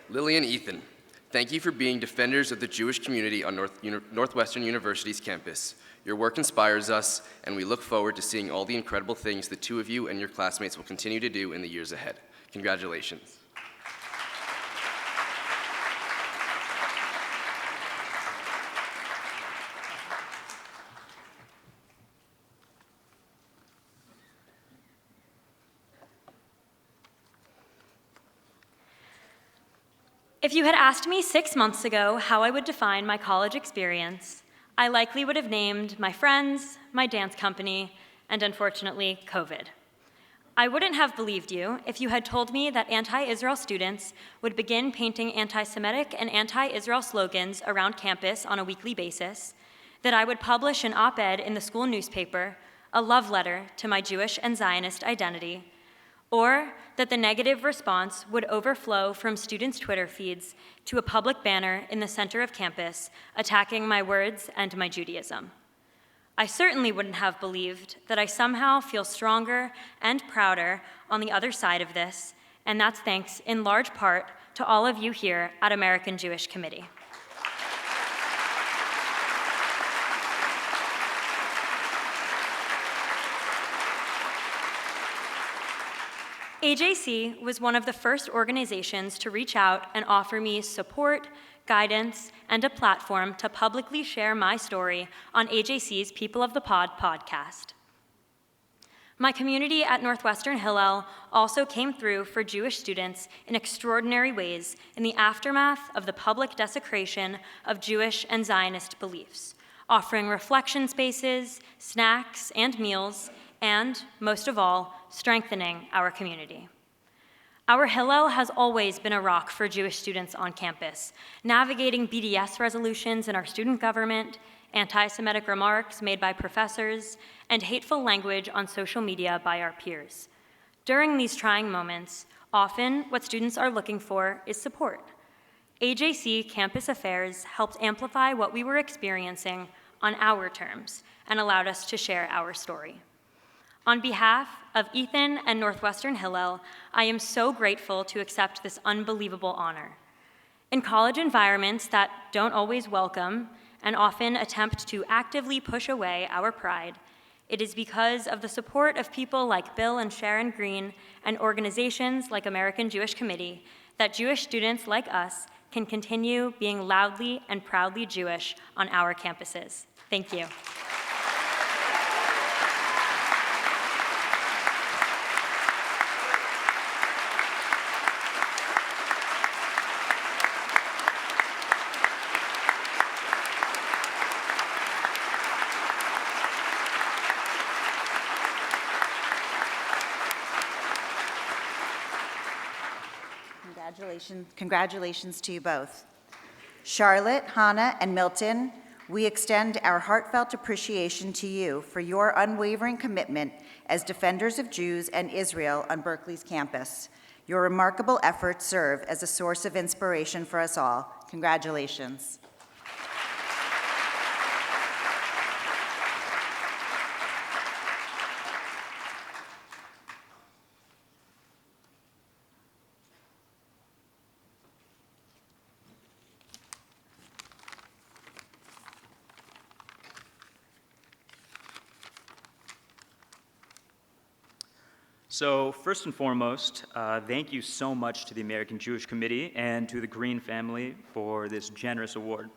Lily and Ethan, thank you for being defenders of the Jewish community on Northwestern University's campus. Your work inspires us, and we look forward to seeing all the incredible things the two of you and your classmates will continue to do in the years ahead. Congratulations. If you had asked me 6 months ago how I would define my college experience, I likely would have named my friends, my dance company, and unfortunately, COVID. I wouldn't have believed you if you had told me that anti-Israel students would begin painting anti-Semitic and anti-Israel slogans around campus on a weekly basis, that I would publish an op-ed in the school newspaper, a love letter to my Jewish and Zionist identity, or that the negative response would overflow from students' Twitter feeds to a public banner in the center of campus attacking my words and my Judaism. I certainly wouldn't have believed that I somehow feel stronger and prouder on the other side of this, and that's thanks in large part to all of you here at American Jewish Committee. AJC was one of the first organizations to reach out and offer me support, guidance, and a platform to publicly share my story on AJC's People of the Pod podcast. My community at Northwestern Hillel also came through for Jewish students in extraordinary ways in the aftermath of the public desecration of Jewish and Zionist beliefs, offering reflection spaces, snacks, and meals, and, most of all, strengthening our community. Our Hillel has always been a rock for Jewish students on campus, navigating BDS resolutions in our student government, anti-Semitic remarks made by professors, and hateful language on social media by our peers. During these trying moments, often what students are looking for is support. AJC Campus Affairs helped amplify what we were experiencing on our terms and allowed us to share our story. On behalf of Ethan and Northwestern Hillel, I am so grateful to accept this unbelievable honor. In college environments that don't always welcome and often attempt to actively push away our pride, it is because of the support of people like Bill and Sharon Greene and organizations like American Jewish Committee that Jewish students like us can continue being loudly and proudly Jewish on our campuses. Thank you. Congratulations to you both. Charlotte, Hannah, and Milton, We extend our heartfelt appreciation to you for your unwavering commitment as defenders of Jews and Israel on Berkeley's campus. Your remarkable efforts serve as a source of inspiration for us all. Congratulations. So first and foremost, thank you so much to the American Jewish Committee and to the Greene family for this generous award.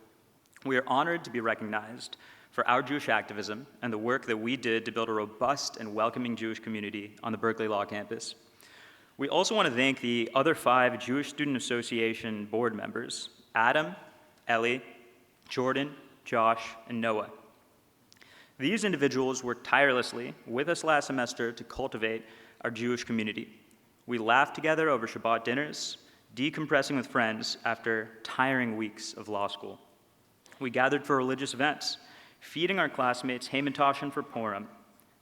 We are honored to be recognized for our Jewish activism and the work that we did to build a robust and welcoming Jewish community on the Berkeley Law campus. We also want to thank the other 5 Jewish Student Association board members, Adam, Ellie, Jordan, Josh, and Noah. These individuals worked tirelessly with us last semester to cultivate our Jewish community. We laughed together over Shabbat dinners, decompressing with friends after tiring weeks of law school. We gathered for religious events, feeding our classmates Hamantashen for Purim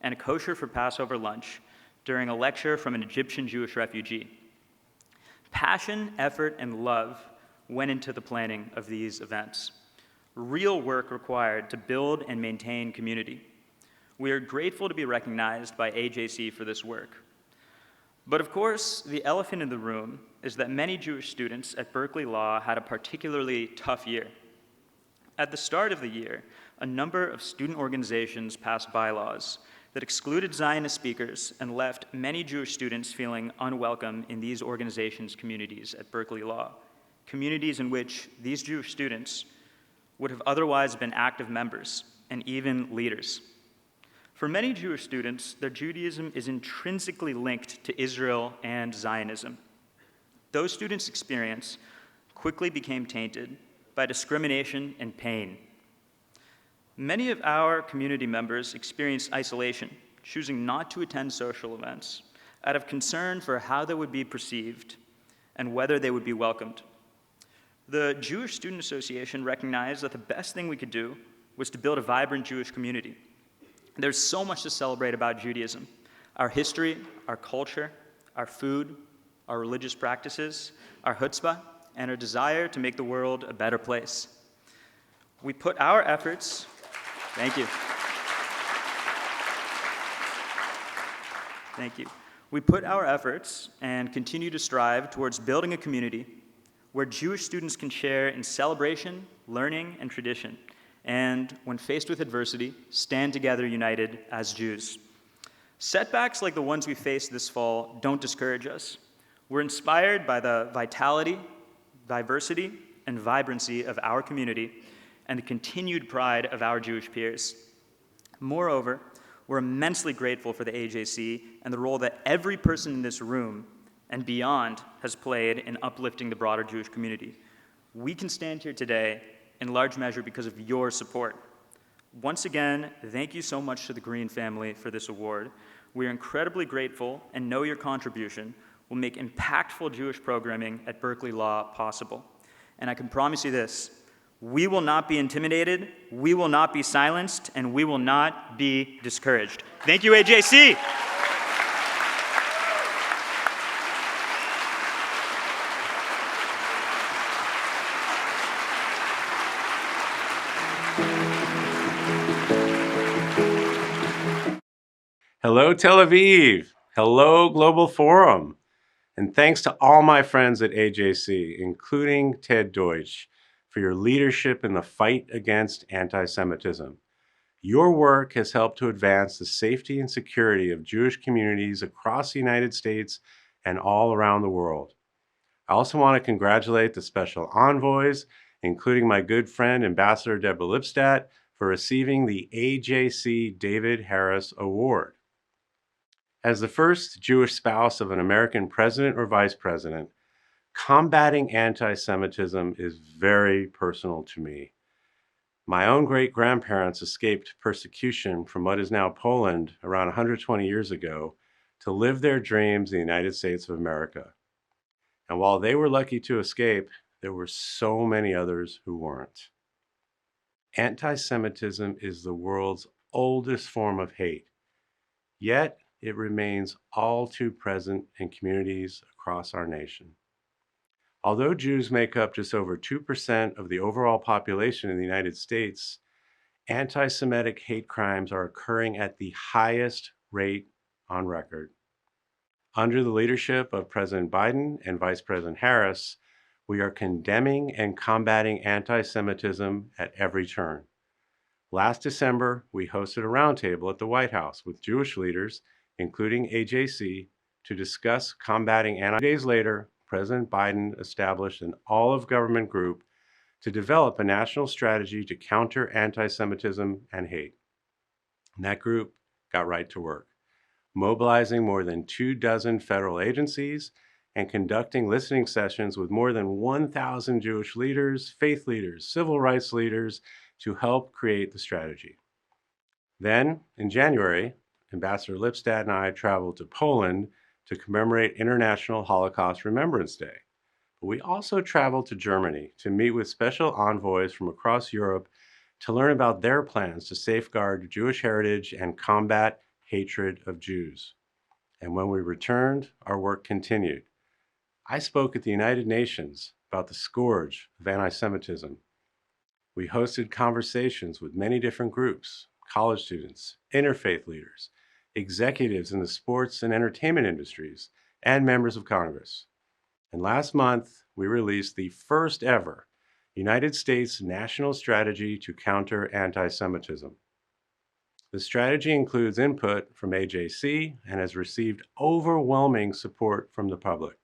and a kosher for Passover lunch during a lecture from an Egyptian Jewish refugee. Passion, effort, and love went into the planning of these events. Real work required to build and maintain community. We are grateful to be recognized by AJC for this work. But of course, the elephant in the room is that many Jewish students at Berkeley Law had a particularly tough year. At the start of the year, a number of student organizations passed bylaws that excluded Zionist speakers and left many Jewish students feeling unwelcome in these organizations' communities at Berkeley Law, communities in which these Jewish students would have otherwise been active members and even leaders. For many Jewish students, their Judaism is intrinsically linked to Israel and Zionism. Those students' experience quickly became tainted by discrimination and pain. Many of our community members experienced isolation, choosing not to attend social events out of concern for how they would be perceived and whether they would be welcomed. The Jewish Student Association recognized that the best thing we could do was to build a vibrant Jewish community. There's so much to celebrate about Judaism: our history, our culture, our food, our religious practices, our chutzpah, and our desire to make the world a better place. We put our efforts, thank you. Thank you. We put our efforts and continue to strive towards building a community where Jewish students can share in celebration, learning, and tradition, and when faced with adversity, stand together united as Jews. Setbacks like the ones we faced this fall don't discourage us. We're inspired by the vitality, diversity, and vibrancy of our community and the continued pride of our Jewish peers. Moreover, we're immensely grateful for the AJC and the role that every person in this room and beyond has played in uplifting the broader Jewish community. We can stand here today in large measure because of your support. Once again, thank you so much to the Greene family for this award. We are incredibly grateful and know your contribution will make impactful Jewish programming at Berkeley Law possible. And I can promise you this: we will not be intimidated, we will not be silenced, and we will not be discouraged. Thank you, AJC. Hello, Tel Aviv. Hello, Global Forum. And thanks to all my friends at AJC, including Ted Deutch, for your leadership in the fight against anti-Semitism. Your work has helped to advance the safety and security of Jewish communities across the United States and all around the world. I also want to congratulate the special envoys, including my good friend, Ambassador Deborah Lipstadt, for receiving the AJC David Harris Award. As the first Jewish spouse of an American president or vice president, combating anti-Semitism is very personal to me. My own great-grandparents escaped persecution from what is now Poland around 120 years ago to live their dreams in the United States of America. And while they were lucky to escape, there were so many others who weren't. Anti-Semitism is the world's oldest form of hate, yet it remains all too present in communities across our nation. Although Jews make up just over 2% of the overall population in the United States, anti-Semitic hate crimes are occurring at the highest rate on record. Under the leadership of President Biden and Vice President Harris, we are condemning and combating anti-Semitism at every turn. Last December, we hosted a roundtable at the White House with Jewish leaders, including AJC, to discuss combating anti-Semitism. 2 days later, President Biden established an all-of-government group to develop a national strategy to counter anti-Semitism and hate. And that group got right to work, mobilizing more than 24 federal agencies and conducting listening sessions with more than 1,000 Jewish leaders, faith leaders, civil rights leaders to help create the strategy. Then, in January, Ambassador Lipstadt and I traveled to Poland to commemorate International Holocaust Remembrance Day. But we also traveled to Germany to meet with special envoys from across Europe to learn about their plans to safeguard Jewish heritage and combat hatred of Jews. And when we returned, our work continued. I spoke at the United Nations about the scourge of anti-Semitism. We hosted conversations with many different groups, college students, interfaith leaders, executives in the sports and entertainment industries, and members of Congress. And last month, we released the first ever United States National Strategy to Counter Anti-Semitism. The strategy includes input from AJC and has received overwhelming support from the public.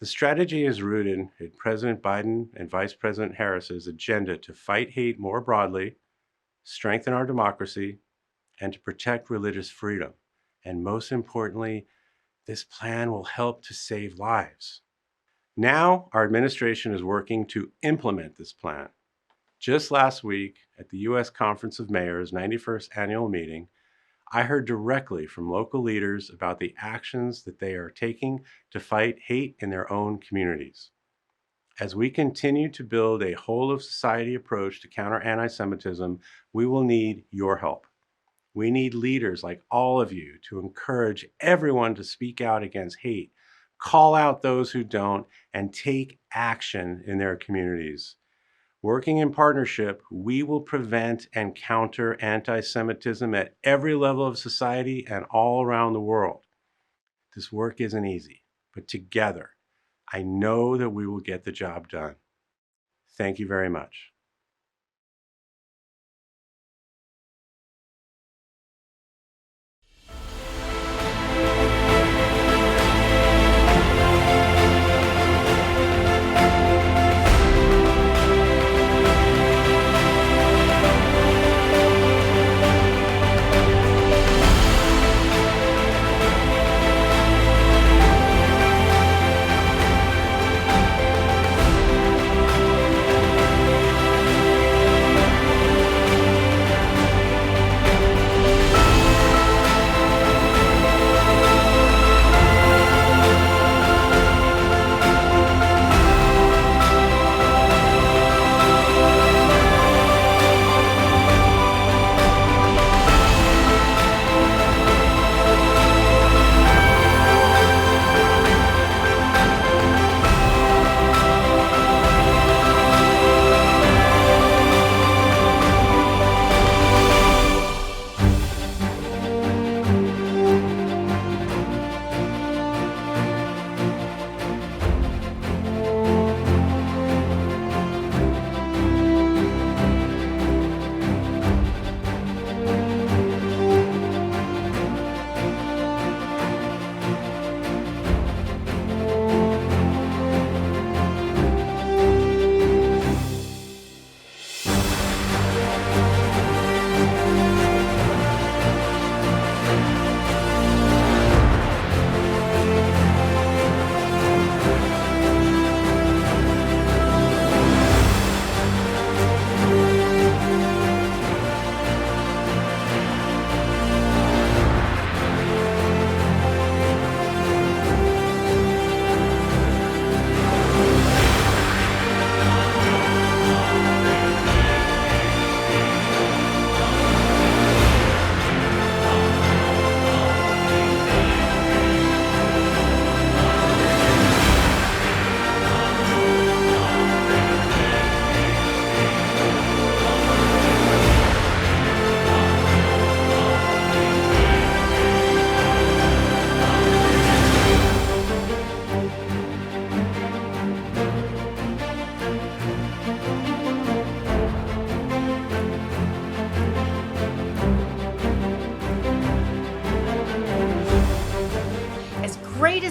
The strategy is rooted in President Biden and Vice President Harris's agenda to fight hate more broadly, strengthen our democracy, and to protect religious freedom. And most importantly, this plan will help to save lives. Now, our administration is working to implement this plan. Just last week, at the U.S. Conference of Mayors' 91st annual meeting, I heard directly from local leaders about the actions that they are taking to fight hate in their own communities. As we continue to build a whole-of-society approach to counter anti-Semitism, we will need your help. We need leaders like all of you to encourage everyone to speak out against hate, call out those who don't, and take action in their communities. Working in partnership, we will prevent and counter anti-Semitism at every level of society and all around the world. This work isn't easy, but together, I know that we will get the job done. Thank you very much.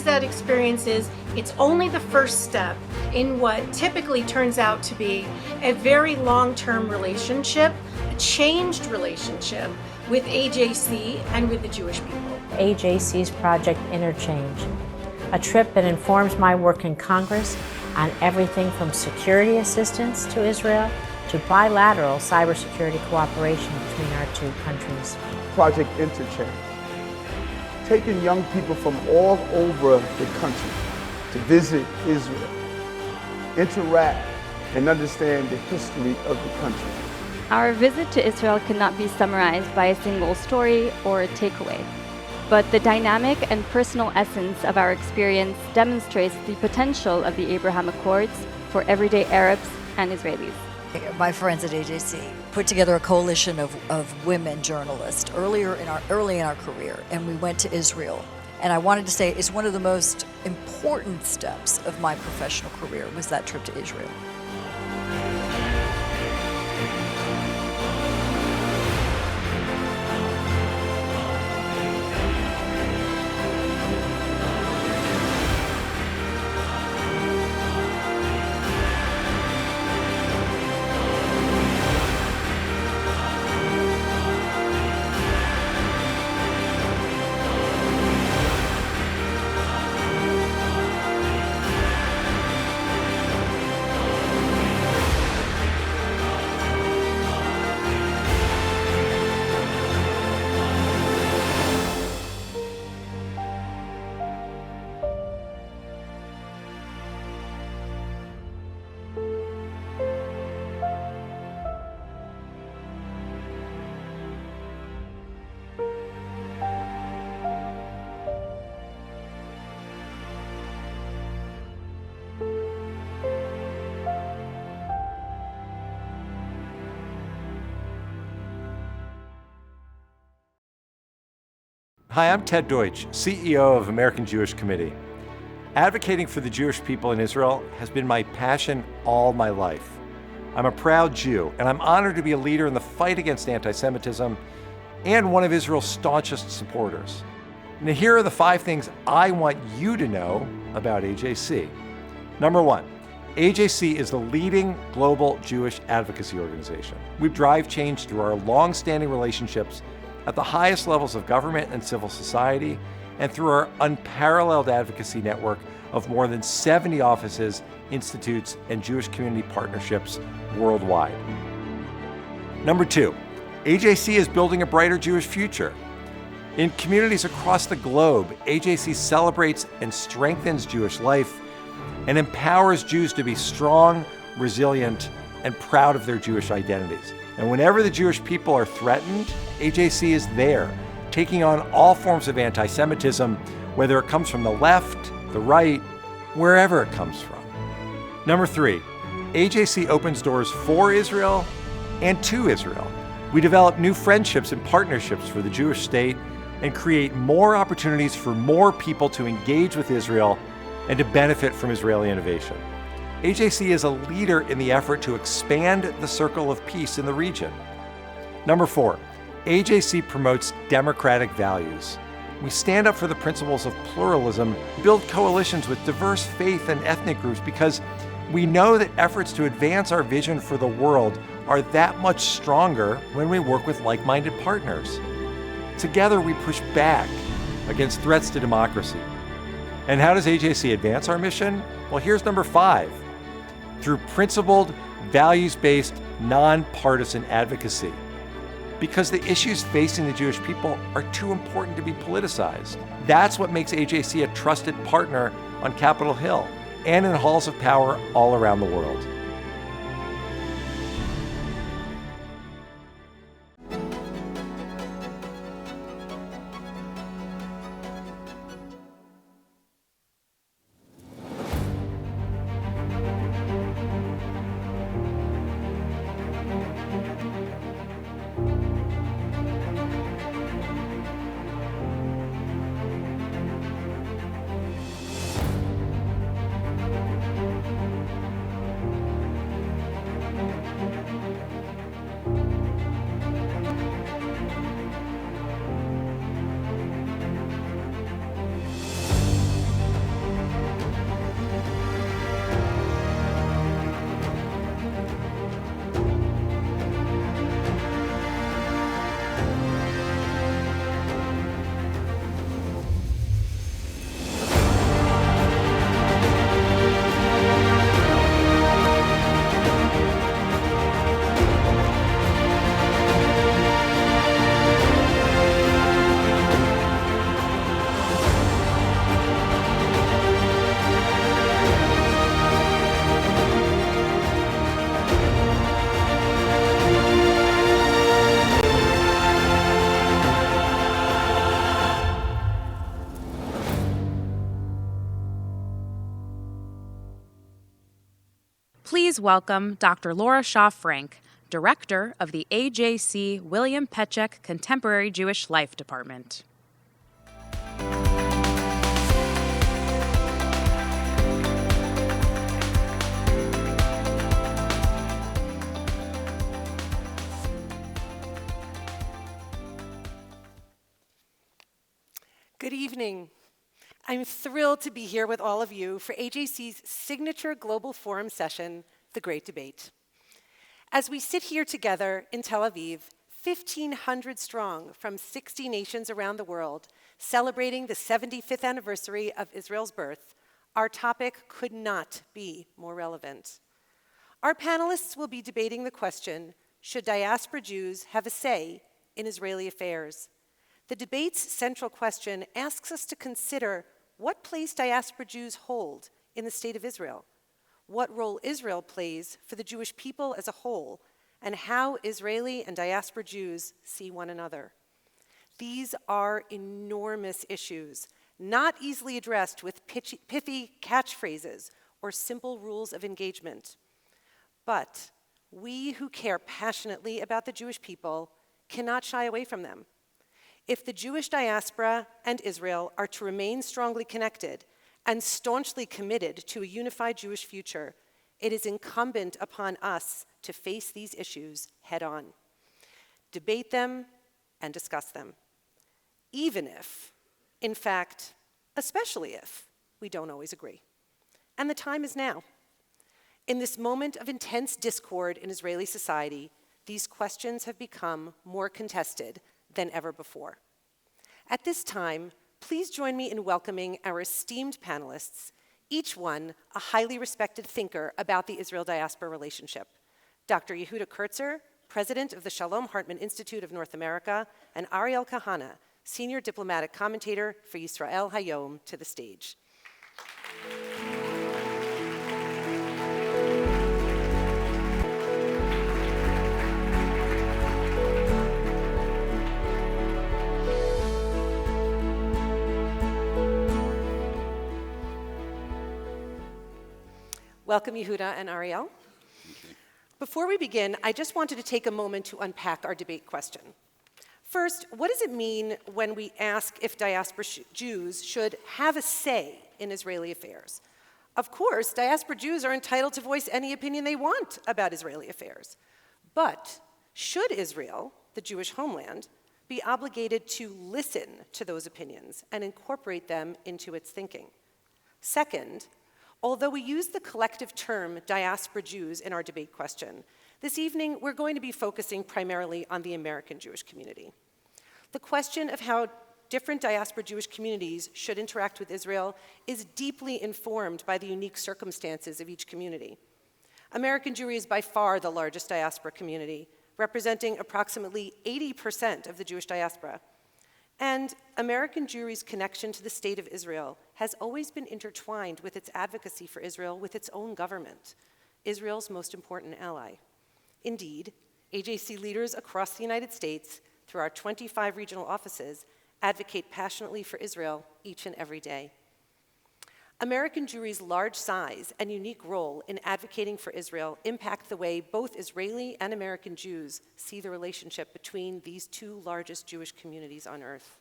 that experience is, it's only the first step in what typically turns out to be a very long-term relationship, a changed relationship with AJC and with the Jewish people. AJC's Project Interchange, a trip that informs my work in Congress on everything from security assistance to Israel to bilateral cybersecurity cooperation between our two countries. Project Interchange, taking young people from all over the country to visit Israel, interact, and understand the history of the country. Our visit to Israel could not be summarized by a single story or a takeaway, but the dynamic and personal essence of our experience demonstrates the potential of the Abraham Accords for everyday Arabs and Israelis. My friends at AJC put together a coalition of women journalists early in our career, and we went to Israel. And I wanted to say it's one of the most important steps of my professional career was that trip to Israel. Hi, I'm Ted Deutch, CEO of American Jewish Committee. Advocating for the Jewish people in Israel has been my passion all my life. I'm a proud Jew, and I'm honored to be a leader in the fight against anti-Semitism and one of Israel's staunchest supporters. Now, here are the 5 things I want you to know about AJC. Number 1, AJC is the leading global Jewish advocacy organization. We drive change through our long-standing relationships at the highest levels of government and civil society, and through our unparalleled advocacy network of more than 70 offices, institutes, and Jewish community partnerships worldwide. Number 2, AJC is building a brighter Jewish future. In communities across the globe, AJC celebrates and strengthens Jewish life and empowers Jews to be strong, resilient, and proud of their Jewish identities. And whenever the Jewish people are threatened, AJC is there, taking on all forms of anti-Semitism, whether it comes from the left, the right, wherever it comes from. Number 3, AJC opens doors for Israel and to Israel. We develop new friendships and partnerships for the Jewish state and create more opportunities for more people to engage with Israel and to benefit from Israeli innovation. AJC is a leader in the effort to expand the circle of peace in the region. Number 4, AJC promotes democratic values. We stand up for the principles of pluralism, build coalitions with diverse faith and ethnic groups because we know that efforts to advance our vision for the world are that much stronger when we work with like-minded partners. Together we push back against threats to democracy. And how does AJC advance our mission? Well, here's number 5. Through principled, values-based, nonpartisan advocacy. Because the issues facing the Jewish people are too important to be politicized. That's what makes AJC a trusted partner on Capitol Hill and in halls of power all around the world. Please welcome Dr. Laura Shaw Frank, Director of the AJC William Petchek Contemporary Jewish Life Department. Good evening. I'm thrilled to be here with all of you for AJC's signature Global Forum session, The Great Debate. As we sit here together in Tel Aviv, 1,500 strong from 60 nations around the world, celebrating the 75th anniversary of Israel's birth, our topic could not be more relevant. Our panelists will be debating the question, should diaspora Jews have a say in Israeli affairs? The debate's central question asks us to consider what place diaspora Jews hold in the state of Israel, what role Israel plays for the Jewish people as a whole, and how Israeli and diaspora Jews see one another. These are enormous issues, not easily addressed with pithy catchphrases or simple rules of engagement. But we who care passionately about the Jewish people cannot shy away from them. If the Jewish diaspora and Israel are to remain strongly connected and staunchly committed to a unified Jewish future, it is incumbent upon us to face these issues head-on, debate them, and discuss them, even if, in fact, especially if, we don't always agree. And the time is now. In this moment of intense discord in Israeli society, these questions have become more contested than ever before. At this time, please join me in welcoming our esteemed panelists, each one a highly respected thinker about the Israel-diaspora relationship. Dr. Yehuda Kurtzer, President of the Shalom Hartman Institute of North America, and Ariel Kahana, Senior Diplomatic Commentator for Israel Hayom, to the stage. Welcome, Yehuda and Ariel. Before we begin, I just wanted to take a moment to unpack our debate question. First, what does it mean when we ask if diaspora Jews should have a say in Israeli affairs? Of course, diaspora Jews are entitled to voice any opinion they want about Israeli affairs. But should Israel, the Jewish homeland, be obligated to listen to those opinions and incorporate them into its thinking? Second, although we use the collective term diaspora Jews in our debate question, this evening we're going to be focusing primarily on the American Jewish community. The question of how different diaspora Jewish communities should interact with Israel is deeply informed by the unique circumstances of each community. American Jewry is by far the largest diaspora community, representing approximately 80% of the Jewish diaspora. And American Jewry's connection to the state of Israel has always been intertwined with its advocacy for Israel with its own government, Israel's most important ally. Indeed, AJC leaders across the United States, through our 25 regional offices, advocate passionately for Israel each and every day. American Jewry's large size and unique role in advocating for Israel impact the way both Israeli and American Jews see the relationship between these two largest Jewish communities on earth.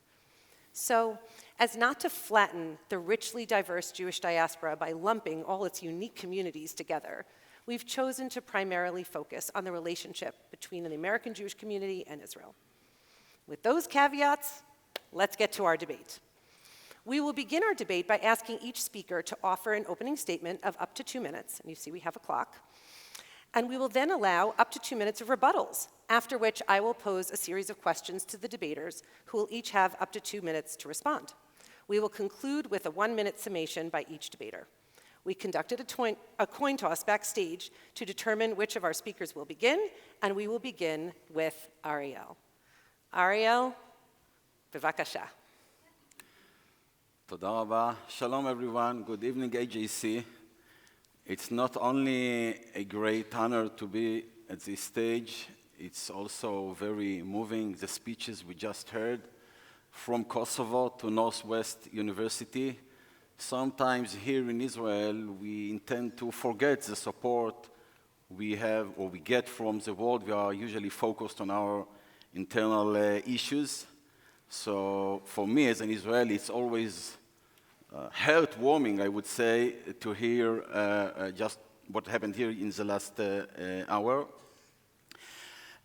So, as not to flatten the richly diverse Jewish diaspora by lumping all its unique communities together, we've chosen to primarily focus on the relationship between the American Jewish community and Israel. With those caveats, let's get to our debate. We will begin our debate by asking each speaker to offer an opening statement of up to 2 minutes, and you see we have a clock. And we will then allow up to 2 minutes of rebuttals, after which I will pose a series of questions to the debaters, who will each have up to 2 minutes to respond. We will conclude with a 1-minute summation by each debater. We conducted a coin toss backstage to determine which of our speakers will begin, and we will begin with Ariel. Ariel, bevakasha. Toda raba. Shalom, everyone. Good evening, AJC. It's not only a great honor to be at this stage, it's also very moving, the speeches we just heard from Kosovo to Northwestern University. Sometimes here in Israel, we intend to forget the support we have or we get from the world, we are usually focused on our internal issues. So for me as an Israeli, it's always heartwarming, I would say, to hear just what happened here in the last hour.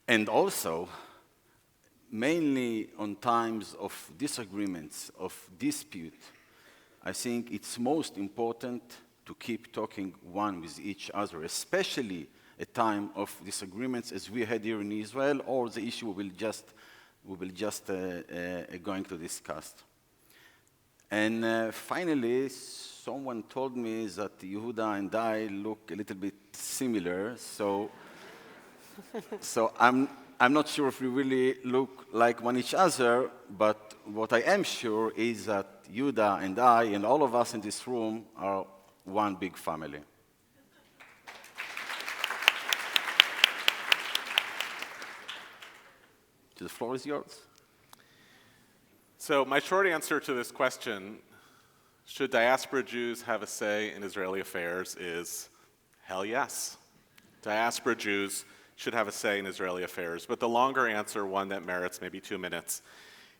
And also, mainly on times of disagreements, of dispute, I think it's most important to keep talking one with each other, especially at time of disagreements as we had here in Israel, or the issue we will just going to discuss. And finally, someone told me that Yehuda and I look a little bit similar, so I'm not sure if we really look like one each other, but what I am sure is that Yehuda and I and all of us in this room are one big family. The floor is yours. So my short answer to this question, should diaspora Jews have a say in Israeli affairs, is hell yes. Diaspora Jews should have a say in Israeli affairs. But the longer answer, one that merits maybe 2 minutes,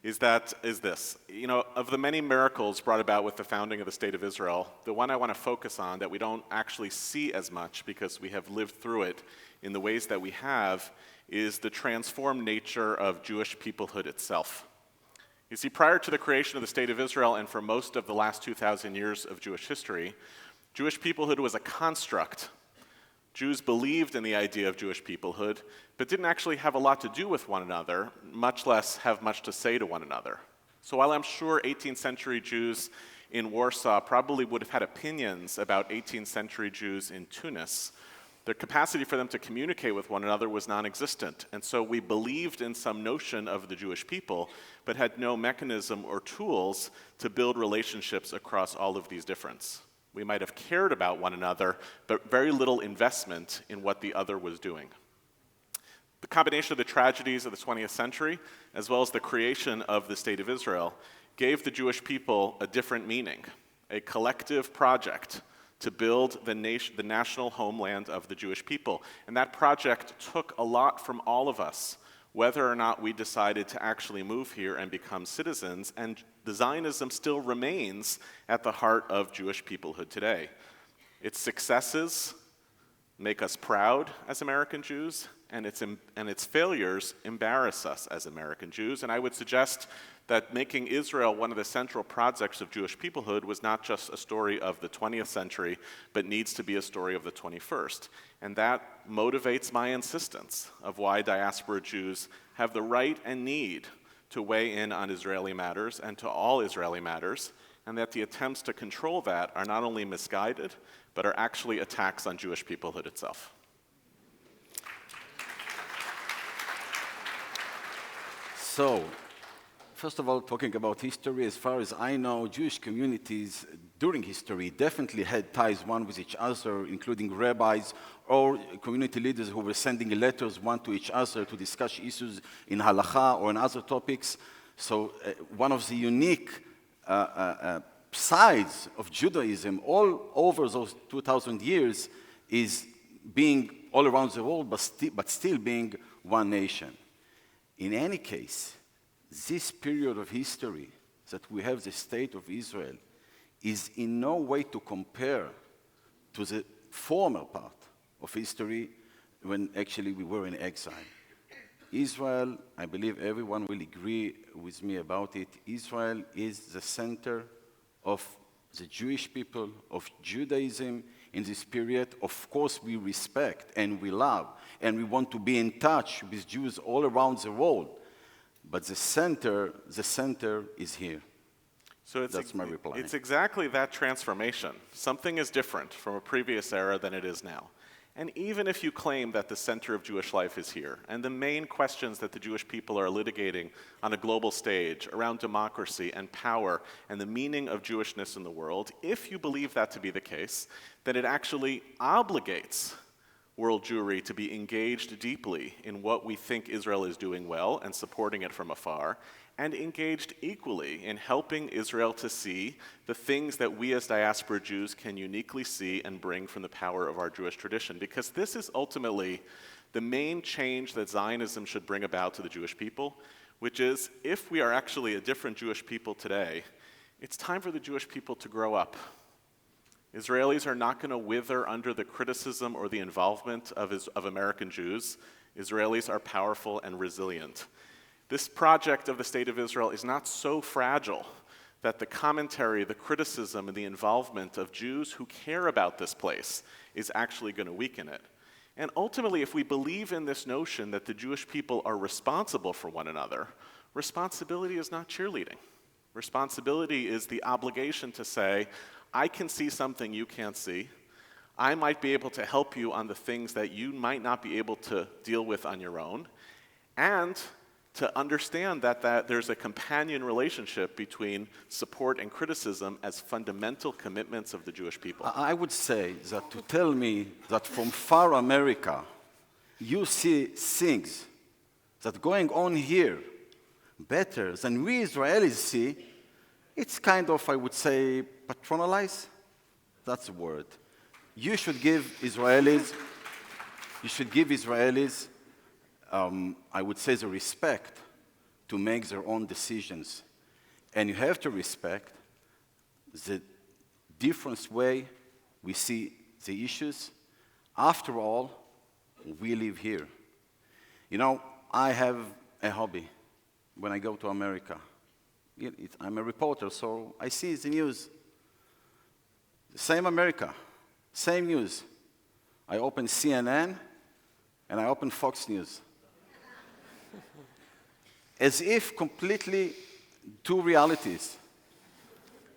is this. You know, of the many miracles brought about with the founding of the State of Israel, the one I want to focus on that we don't actually see as much because we have lived through it in the ways that we have is the transformed nature of Jewish peoplehood itself. You see, prior to the creation of the State of Israel and for most of the last 2,000 years of Jewish history, Jewish peoplehood was a construct. Jews believed in the idea of Jewish peoplehood, but didn't actually have a lot to do with one another, much less have much to say to one another. So while I'm sure 18th century Jews in Warsaw probably would have had opinions about 18th century Jews in Tunis, the capacity for them to communicate with one another was non-existent. And so we believed in some notion of the Jewish people, but had no mechanism or tools to build relationships across all of these differences. We might have cared about one another, but very little investment in what the other was doing. The combination of the tragedies of the 20th century, as well as the creation of the State of Israel, gave the Jewish people a different meaning, a collective project to build the national homeland of the Jewish people. And that project took a lot from all of us, whether or not we decided to actually move here and become citizens, and the Zionism still remains at the heart of Jewish peoplehood today. Its successes make us proud as American Jews, and its failures embarrass us as American Jews. And I would suggest that making Israel one of the central projects of Jewish peoplehood was not just a story of the 20th century, but needs to be a story of the 21st. And that motivates my insistence of why diaspora Jews have the right and need to weigh in on Israeli matters and to all Israeli matters, and that the attempts to control that are not only misguided, but are actually attacks on Jewish peoplehood itself. So, first of all, talking about history, as far as I know, Jewish communities during history definitely had ties one with each other, including rabbis or community leaders who were sending letters one to each other to discuss issues in halakha or in other topics. So one of the unique sides of Judaism all over those 2,000 years is being all around the world, but still being one nation. In any case, this period of history that we have the State of Israel is in no way to compare to the former part of history when actually we were in exile. Israel, I believe everyone will agree with me about it, Israel is the center of the Jewish people, of Judaism in this period. Of course, we respect and we love and we want to be in touch with Jews all around the world. But the center is here. So that's my reply. It's exactly that transformation. Something is different from a previous era than it is now. And even if you claim that the center of Jewish life is here, and the main questions that the Jewish people are litigating on a global stage around democracy and power and the meaning of Jewishness in the world, if you believe that to be the case, then it actually obligates world Jewry to be engaged deeply in what we think Israel is doing well and supporting it from afar, and engaged equally in helping Israel to see the things that we as diaspora Jews can uniquely see and bring from the power of our Jewish tradition. Because this is ultimately the main change that Zionism should bring about to the Jewish people, which is, if we are actually a different Jewish people today, it's time for the Jewish people to grow up. Israelis are not going to wither under the criticism or the involvement of American Jews. Israelis are powerful and resilient. This project of the State of Israel is not so fragile that the commentary, the criticism, and the involvement of Jews who care about this place is actually going to weaken it. And ultimately, if we believe in this notion that the Jewish people are responsible for one another, responsibility is not cheerleading. Responsibility is the obligation to say, I can see something you can't see. I might be able to help you on the things that you might not be able to deal with on your own, and to understand that there's a companion relationship between support and criticism as fundamental commitments of the Jewish people. I would say that to tell me that from far America, you see things that going on here better than we Israelis see, it's kind of, I would say, patronalize. That's the word. You should give Israelis, I would say, the respect to make their own decisions. And you have to respect the different way we see the issues. After all, we live here. You know, I have a hobby when I go to America. I'm a reporter, so I see the news. Same America, same news. I open CNN and I open Fox News. As if completely two realities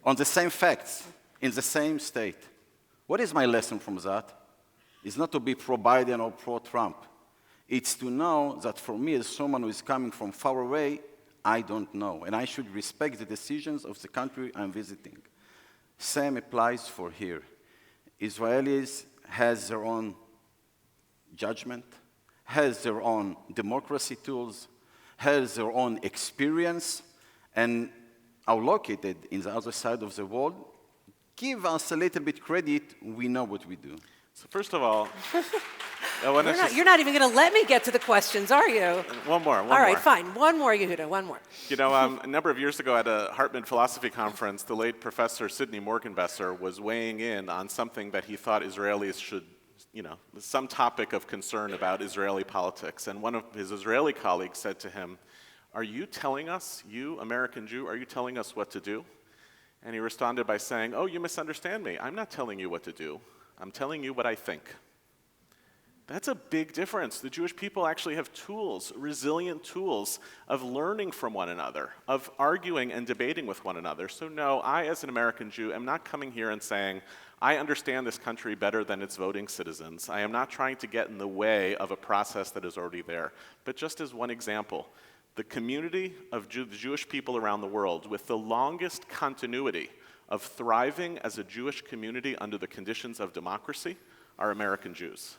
on the same facts, in the same state. What is my lesson from that? It's not to be pro-Biden or pro-Trump. It's to know that for me, as someone who is coming from far away, I don't know, and I should respect the decisions of the country I'm visiting. Same applies for here. Israelis has their own judgment, has their own democracy tools, has their own experience, and are located in the other side of the world. Give us a little bit credit, we know what we do. So first of all, you're not even going to let me get to the questions, are you? One more. All right, fine. One more, Yehuda, one more. You know, a number of years ago at a Hartman philosophy conference, the late Professor Sidney Morgenbesser was weighing in on something that he thought Israelis should, some topic of concern about Israeli politics. And one of his Israeli colleagues said to him, "Are you telling us, you, American Jew, are you telling us what to do?" And he responded by saying, "Oh, you misunderstand me. I'm not telling you what to do. I'm telling you what I think." That's a big difference. The Jewish people actually have tools, resilient tools of learning from one another, of arguing and debating with one another. So no, I as an American Jew am not coming here and saying, I understand this country better than its voting citizens. I am not trying to get in the way of a process that is already there. But just as one example, the community of the Jewish people around the world with the longest continuity of thriving as a Jewish community under the conditions of democracy are American Jews.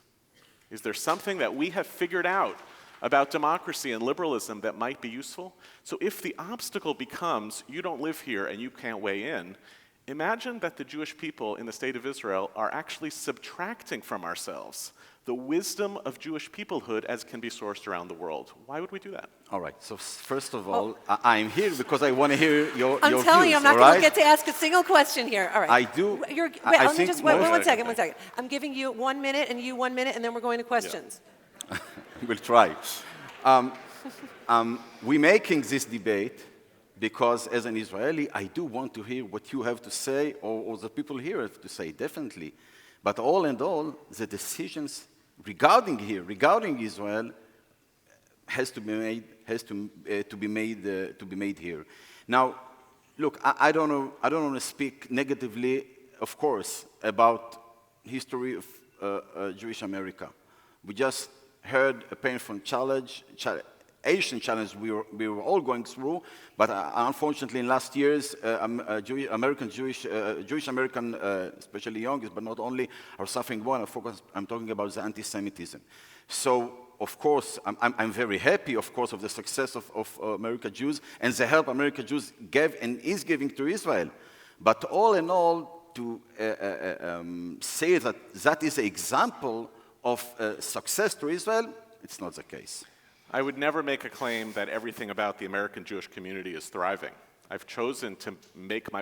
Is there something that we have figured out about democracy and liberalism that might be useful? So if the obstacle becomes, you don't live here and you can't weigh in, imagine that the Jewish people in the State of Israel are actually subtracting from ourselves the wisdom of Jewish peoplehood as can be sourced around the world. Why would we do that? All right, so first of all, I'm here because I want to hear your views. I'm telling you, I'm not going to get to ask a single question here. All right. I do. One second. I'm giving you 1 minute and you 1 minute, and then we're going to questions. Yeah. We'll try. We're making this debate because as an Israeli, I do want to hear what you have to say or the people here have to say, definitely. But all in all, the decisions regarding Israel has to be made here. Now, look, I don't want to speak negatively, of course, about history of Jewish America. We just heard a painful challenge. Asian challenge we were all going through, but unfortunately in last years, Jewish American, especially young, but not only, are suffering more. I'm talking about the anti-Semitism. So, of course, I'm very happy, of course, of the success of American Jews and the help American Jews gave and is giving to Israel. But all in all, to say that that is an example of success to Israel, it's not the case. I would never make a claim that everything about the American Jewish community is thriving. I've chosen to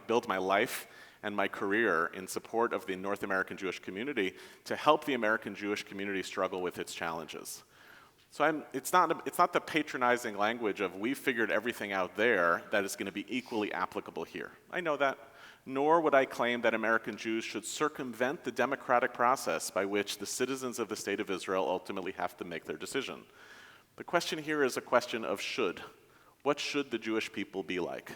build my life and my career in support of the North American Jewish community to help the American Jewish community struggle with its challenges. So it's not the patronizing language of we've figured everything out there that is going to be equally applicable here. I know that. Nor would I claim that American Jews should circumvent the democratic process by which the citizens of the State of Israel ultimately have to make their decision. The question here is a question of should. What should the Jewish people be like?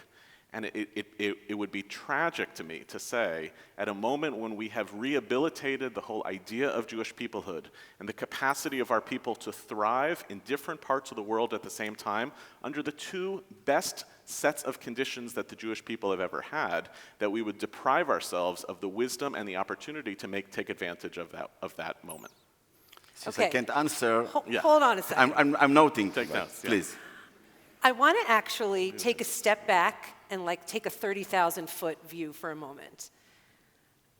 And it would be tragic to me to say, at a moment when we have rehabilitated the whole idea of Jewish peoplehood and the capacity of our people to thrive in different parts of the world at the same time, under the two best sets of conditions that the Jewish people have ever had, that we would deprive ourselves of the wisdom and the opportunity to take advantage of that moment. Since I can't answer, Hold on a second. I'm noting. Take notes, please. I want to actually take a step back and take a 30,000-foot view for a moment.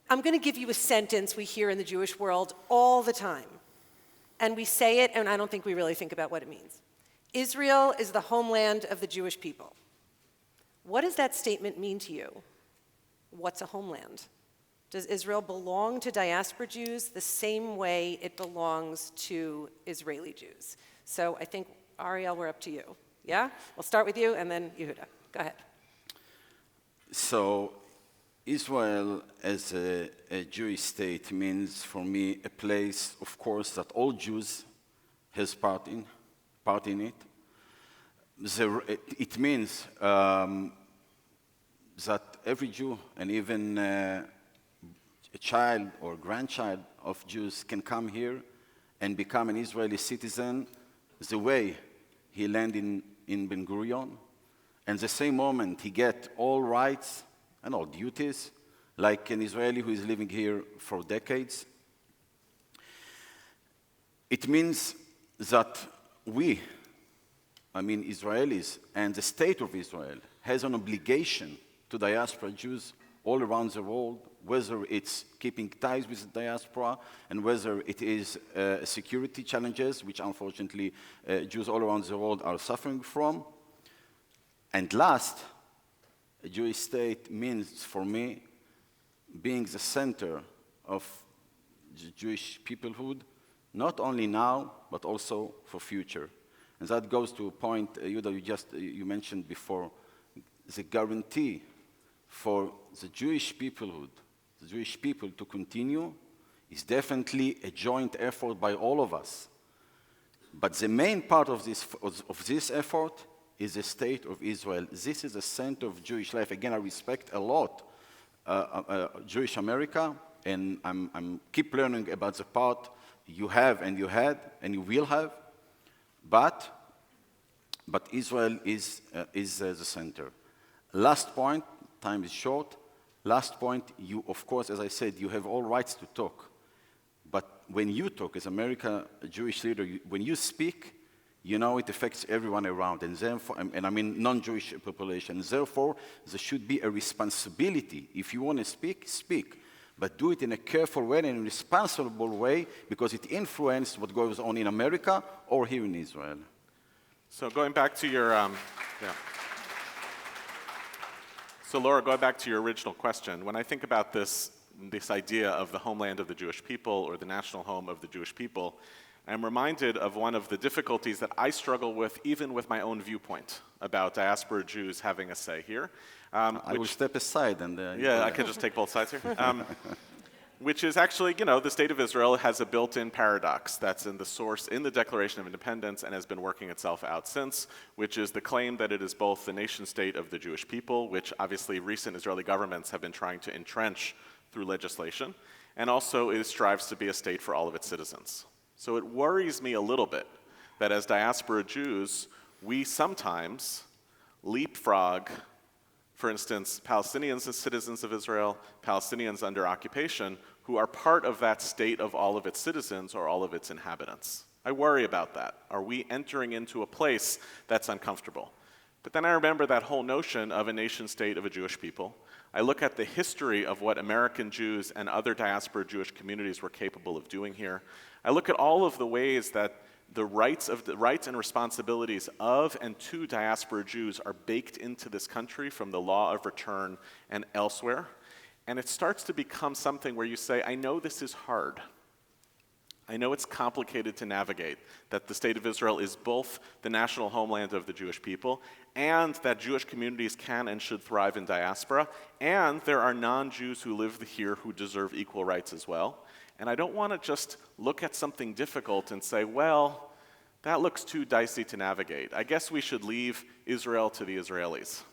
I'm going to give you a sentence we hear in the Jewish world all the time. And we say it, and I don't think we really think about what it means. Israel is the homeland of the Jewish people. What does that statement mean to you? What's a homeland? Does Israel belong to diaspora Jews the same way it belongs to Israeli Jews? So I think, Ariel, we're up to you. Yeah? We'll start with you, and then Yehuda. Go ahead. So Israel as a Jewish state means for me a place, of course, that all Jews has part in it. It means that every Jew and even a child or grandchild of Jews can come here and become an Israeli citizen the way he landed in Ben Gurion. And the same moment he get all rights and all duties, like an Israeli who is living here for decades. It means that we, Israelis and the state of Israel, has an obligation to diaspora Jews all around the world, whether it's keeping ties with the diaspora and whether it is security challenges, which unfortunately Jews all around the world are suffering from. And last, a Jewish state means for me being the center of the Jewish peoplehood, not only now, but also for future. And that goes to a point, Yehuda, you mentioned before, the guarantee for the Jewish peoplehood, the Jewish people to continue is definitely a joint effort by all of us. But the main part of this effort is the state of Israel. This is the center of Jewish life. Again, I respect a lot Jewish America, and I'm keep learning about the part you have and you had and you will have. But Israel is the center. Last point, time is short. Last point, you, of course, as I said, you have all rights to talk. But when you talk as America, a Jewish leader, when you speak, you know it affects everyone around, and therefore, and I mean non-Jewish population. Therefore, there should be a responsibility. If you want to speak, speak. But do it in a careful way and in a responsible way, because it influences what goes on in America or here in Israel. So going back to your, So Laura, going back to your original question, when I think about this idea of the homeland of the Jewish people or the national home of the Jewish people, I'm reminded of one of the difficulties that I struggle with, even with my own viewpoint about diaspora Jews having a say here. I will step aside and... I can just take both sides here. Which is actually, the state of Israel has a built-in paradox that's in the source in the Declaration of Independence and has been working itself out since, which is the claim that it is both the nation-state of the Jewish people, which obviously recent Israeli governments have been trying to entrench through legislation, and also it strives to be a state for all of its citizens. So it worries me a little bit that as diaspora Jews, we sometimes leapfrog, for instance, Palestinians as citizens of Israel, Palestinians under occupation, who are part of that state of all of its citizens or all of its inhabitants. I worry about that. Are we entering into a place that's uncomfortable? But then I remember that whole notion of a nation state of a Jewish people. I look at the history of what American Jews and other diaspora Jewish communities were capable of doing here. I look at all of the ways that the rights and responsibilities of and to diaspora Jews are baked into this country from the law of return and elsewhere. And it starts to become something where you say, I know this is hard. I know it's complicated to navigate, that the State of Israel is both the national homeland of the Jewish people, and that Jewish communities can and should thrive in diaspora, and there are non-Jews who live here who deserve equal rights as well. And I don't want to just look at something difficult and say, well, that looks too dicey to navigate. I guess we should leave Israel to the Israelis.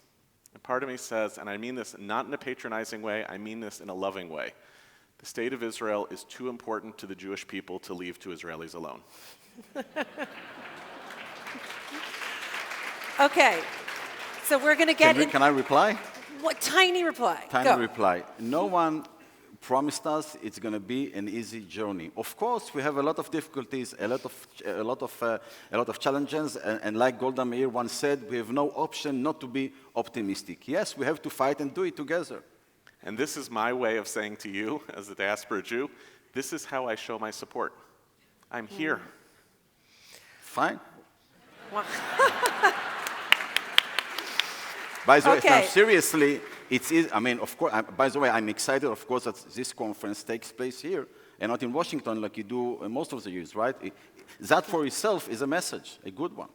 And part of me says, and I mean this not in a patronizing way, I mean this in a loving way, the State of Israel is too important to the Jewish people to leave to Israelis alone. Okay, so we're going to get in. Can I reply? What tiny reply? Tiny reply. No one promised us it's going to be an easy journey. Of course, we have a lot of difficulties, a lot of challenges, and like Golda Meir once said, we have no option not to be optimistic. Yes, we have to fight and do it together. And this is my way of saying to you, as a diaspora Jew, this is how I show my support. I'm here. Fine. By the way, now, seriously, it's easy. I mean, of course, by the way, I'm excited, of course, that this conference takes place here and not in Washington like you do most of the years, right? That for itself is a message, a good one.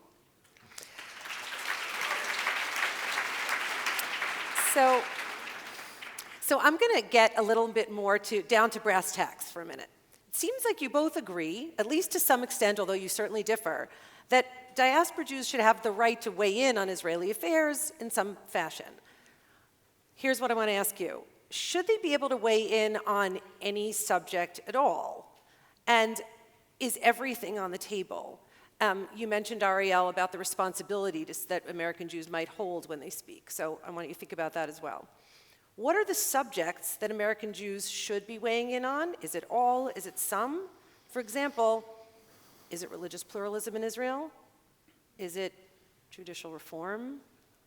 So I'm going to get a little bit more down to brass tacks for a minute. It seems like you both agree, at least to some extent, although you certainly differ, that diaspora Jews should have the right to weigh in on Israeli affairs in some fashion. Here's what I want to ask you. Should they be able to weigh in on any subject at all? And is everything on the table? You mentioned, Ariel, about the responsibility that American Jews might hold when they speak. So I want you to think about that as well. What are the subjects that American Jews should be weighing in on? Is it all? Is it some? For example, is it religious pluralism in Israel? Is it judicial reform?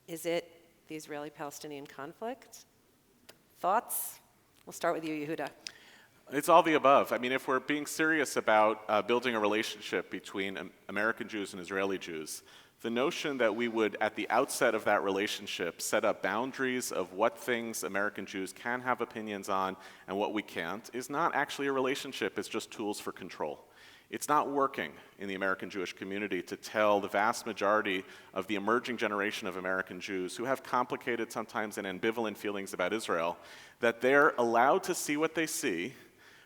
Is it the Israeli-Palestinian conflict? Thoughts? We'll start with you, Yehuda. It's all the above. I mean, if we're being serious about building a relationship between American Jews and Israeli Jews, the notion that we would, at the outset of that relationship, set up boundaries of what things American Jews can have opinions on and what we can't is not actually a relationship, it's just tools for control. It's not working in the American Jewish community to tell the vast majority of the emerging generation of American Jews who have complicated, sometimes and ambivalent feelings about Israel, that they're allowed to see what they see,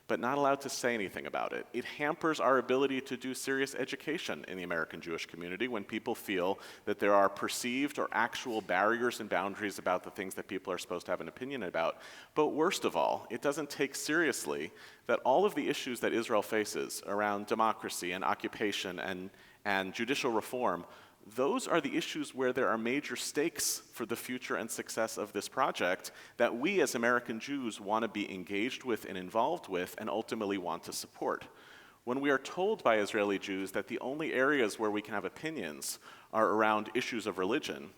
but not allowed to say anything about it. It hampers our ability to do serious education in the American Jewish community when people feel that there are perceived or actual barriers and boundaries about the things that people are supposed to have an opinion about. But worst of all, it doesn't take seriously that all of the issues that Israel faces around democracy and occupation and judicial reform, those are the issues where there are major stakes for the future and success of this project that we as American Jews want to be engaged with and involved with and ultimately want to support. When we are told by Israeli Jews that the only areas where we can have opinions are around issues of religion,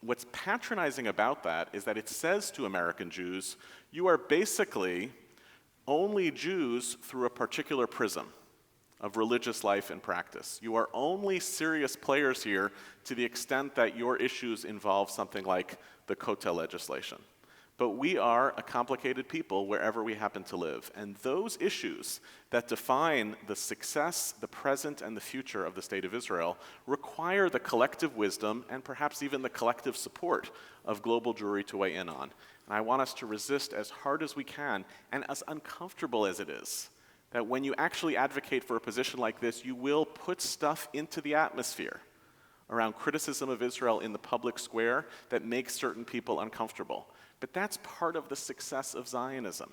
what's patronizing about that is that it says to American Jews, you are basically only Jews through a particular prism of religious life and practice. You are only serious players here to the extent that your issues involve something like the Kotel legislation. But we are a complicated people wherever we happen to live. And those issues that define the success, the present, and the future of the State of Israel require the collective wisdom and perhaps even the collective support of global Jewry to weigh in on. And I want us to resist as hard as we can and as uncomfortable as it is, that when you actually advocate for a position like this, you will put stuff into the atmosphere around criticism of Israel in the public square that makes certain people uncomfortable. But that's part of the success of Zionism.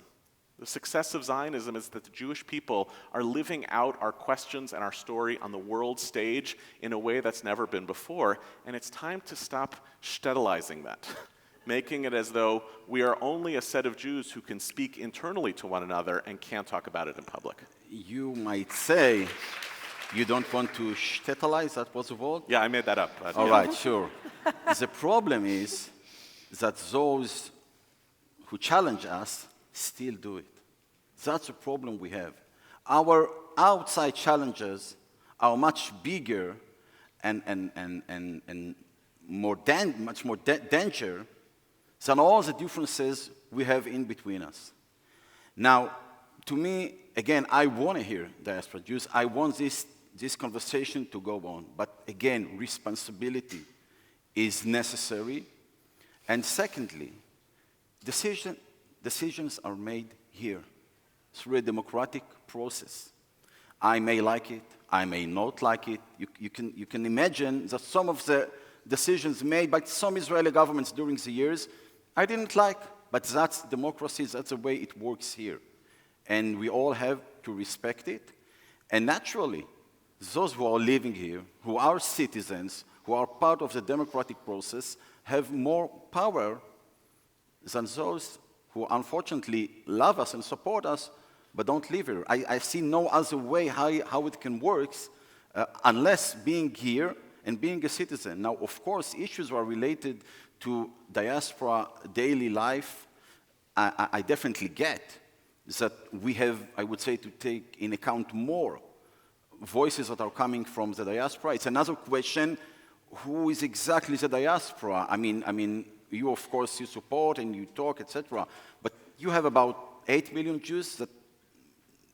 The success of Zionism is that the Jewish people are living out our questions and our story on the world stage in a way that's never been before, and it's time to stop shtetlizing that, making it as though we are only a set of Jews who can speak internally to one another and can't talk about it in public. You might say you don't want to shtetlize, that was the word? Yeah, I made that up. All right, sure. The problem is that those who challenge us still do it. That's the problem we have. Our outside challenges are much bigger and much more danger than all the differences we have in between us. Now, to me, again, I want to hear Diaspora Jews. I want this conversation to go on. But again, responsibility is necessary. And secondly, decisions are made here through a democratic process. I may like it, I may not like it. You can imagine that some of the decisions made by some Israeli governments during the years I didn't like, but that's democracy, that's the way it works here. And we all have to respect it. And naturally, those who are living here, who are citizens, who are part of the democratic process, have more power than those who unfortunately love us and support us, but don't live here. I see no other way how it can work unless being here and being a citizen. Now, of course, issues are related to diaspora daily life. I definitely get that we have, I would say, to take in account more voices that are coming from the diaspora. It's another question, who is exactly the diaspora? I mean, you, of course, you support and you talk, etc. But you have about 8 million Jews that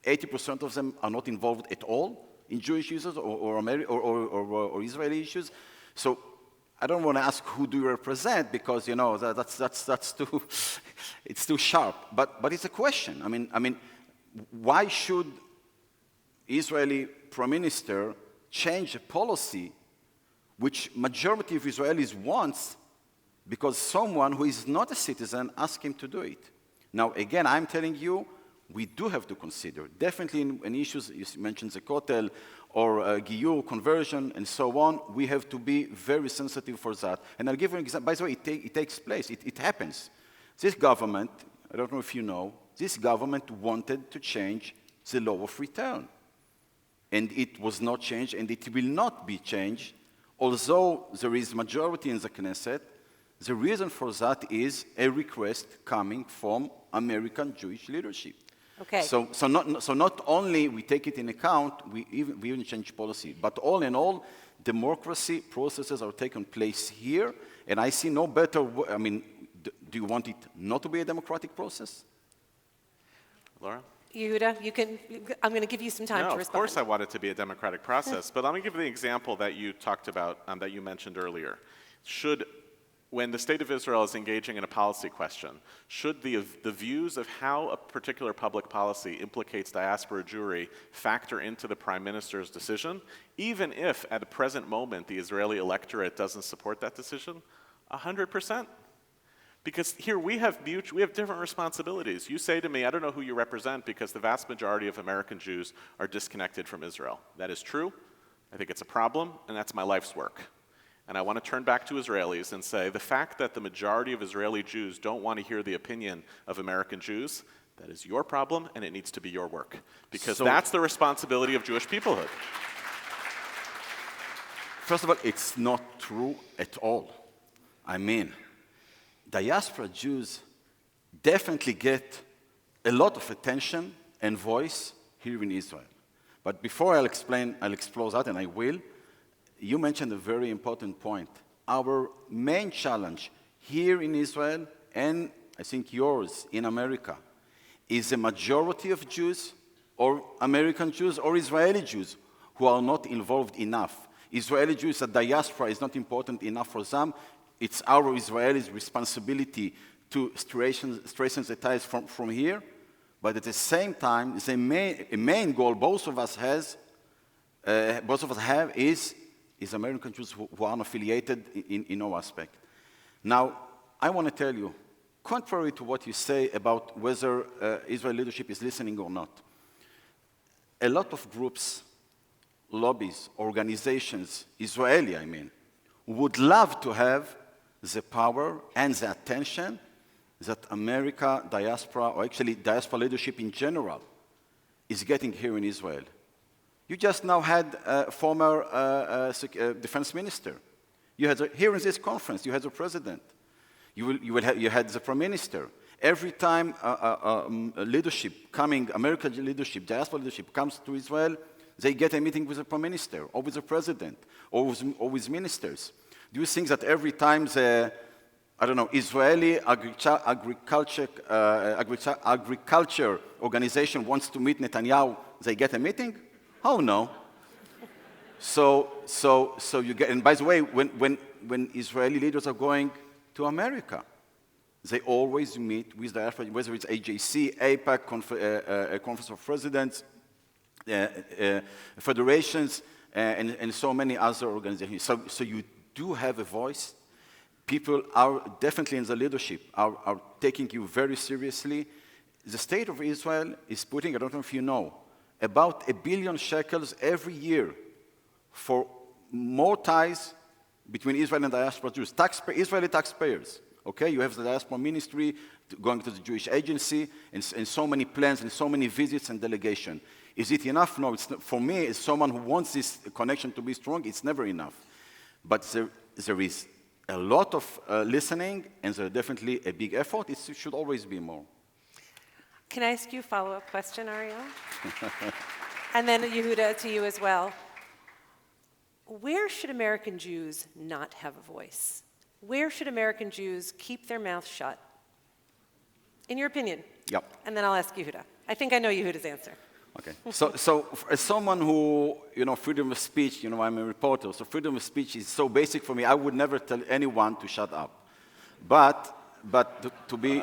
80% of them are not involved at all in Jewish issues or Israeli issues. So I don't want to ask who do you represent, because that's too it's too sharp. But it's a question. I mean, why should Israeli Prime Minister change a policy which majority of Israelis wants because someone who is not a citizen asked him to do it? Now, again, I'm telling you, we do have to consider, definitely in issues, you mentioned the Kotel, or Giyur, conversion, and so on, we have to be very sensitive for that. And I'll give you an example. By the way, it takes place, it happens. This government, I don't know if you know, this government wanted to change the law of return. And it was not changed, and it will not be changed, although there is majority in the Knesset. The reason for that is a request coming from American Jewish leadership. Okay. So not only we take it in account, we even change policy, but all in all, democracy processes are taking place here, and I see no better. Do you want it not to be a democratic process? Laura? Yehuda, I'm going to give you some time to respond. Of course I want it to be a democratic process, but let me give you the example that you talked about, that you mentioned earlier. When the State of Israel is engaging in a policy question, should the views of how a particular public policy implicates diaspora Jewry factor into the Prime Minister's decision, even if at the present moment the Israeli electorate doesn't support that decision? 100%. Because here we have different responsibilities. You say to me, I don't know who you represent because the vast majority of American Jews are disconnected from Israel. That is true. I think it's a problem, and that's my life's work. And I want to turn back to Israelis and say, the fact that the majority of Israeli Jews don't want to hear the opinion of American Jews, that is your problem, and it needs to be your work. Because that's the responsibility of Jewish peoplehood. First of all, it's not true at all. I mean, diaspora Jews definitely get a lot of attention and voice here in Israel. But before I'll explore that, and I will, you mentioned a very important point. Our main challenge here in Israel, and I think yours in America, is a majority of Jews, or American Jews, or Israeli Jews, who are not involved enough. Israeli Jews, the diaspora is not important enough for them. It's our Israelis' responsibility to strengthen the ties from here. But at the same time, the main goal both of us have is American Jews who are unaffiliated in no aspect. Now, I want to tell you, contrary to what you say about whether Israel leadership is listening or not, a lot of groups, lobbies, organizations, Israeli, I mean, would love to have the power and the attention that America, diaspora, or actually diaspora leadership in general, is getting here in Israel. You just now had a former defense minister. You had here in this conference, you had the president. You had the prime minister. Every time leadership coming, American leadership, diaspora leadership comes to Israel, they get a meeting with the prime minister, or with the president, or with ministers. Do you think that every time the, I don't know, Israeli agriculture organization wants to meet Netanyahu, they get a meeting? Oh no. So you get, and by the way, when Israeli leaders are going to America, they always meet with diaspora, whether it's AJC, AIPAC, Conference of Presidents, federations, and so many other organizations. So you do have a voice. People are definitely in the leadership, are taking you very seriously. The state of Israel is putting, I don't know if you know, about 1 billion shekels every year for more ties between Israel and diaspora Jews, Israeli taxpayers. Okay, you have the diaspora ministry going to the Jewish agency, and so many plans and so many visits and delegation. Is it enough? No, it's not. For me, as someone who wants this connection to be strong, it's never enough. But there is a lot of listening, and there's definitely a big effort. It should always be more. Can I ask you a follow-up question, Ariel? And then Yehuda, to you as well. Where should American Jews not have a voice? Where should American Jews keep their mouths shut? In your opinion. Yep. And then I'll ask Yehuda. I think I know Yehuda's answer. Okay. So as someone who, freedom of speech, I'm a reporter, so freedom of speech is so basic for me, I would never tell anyone to shut up. But to be...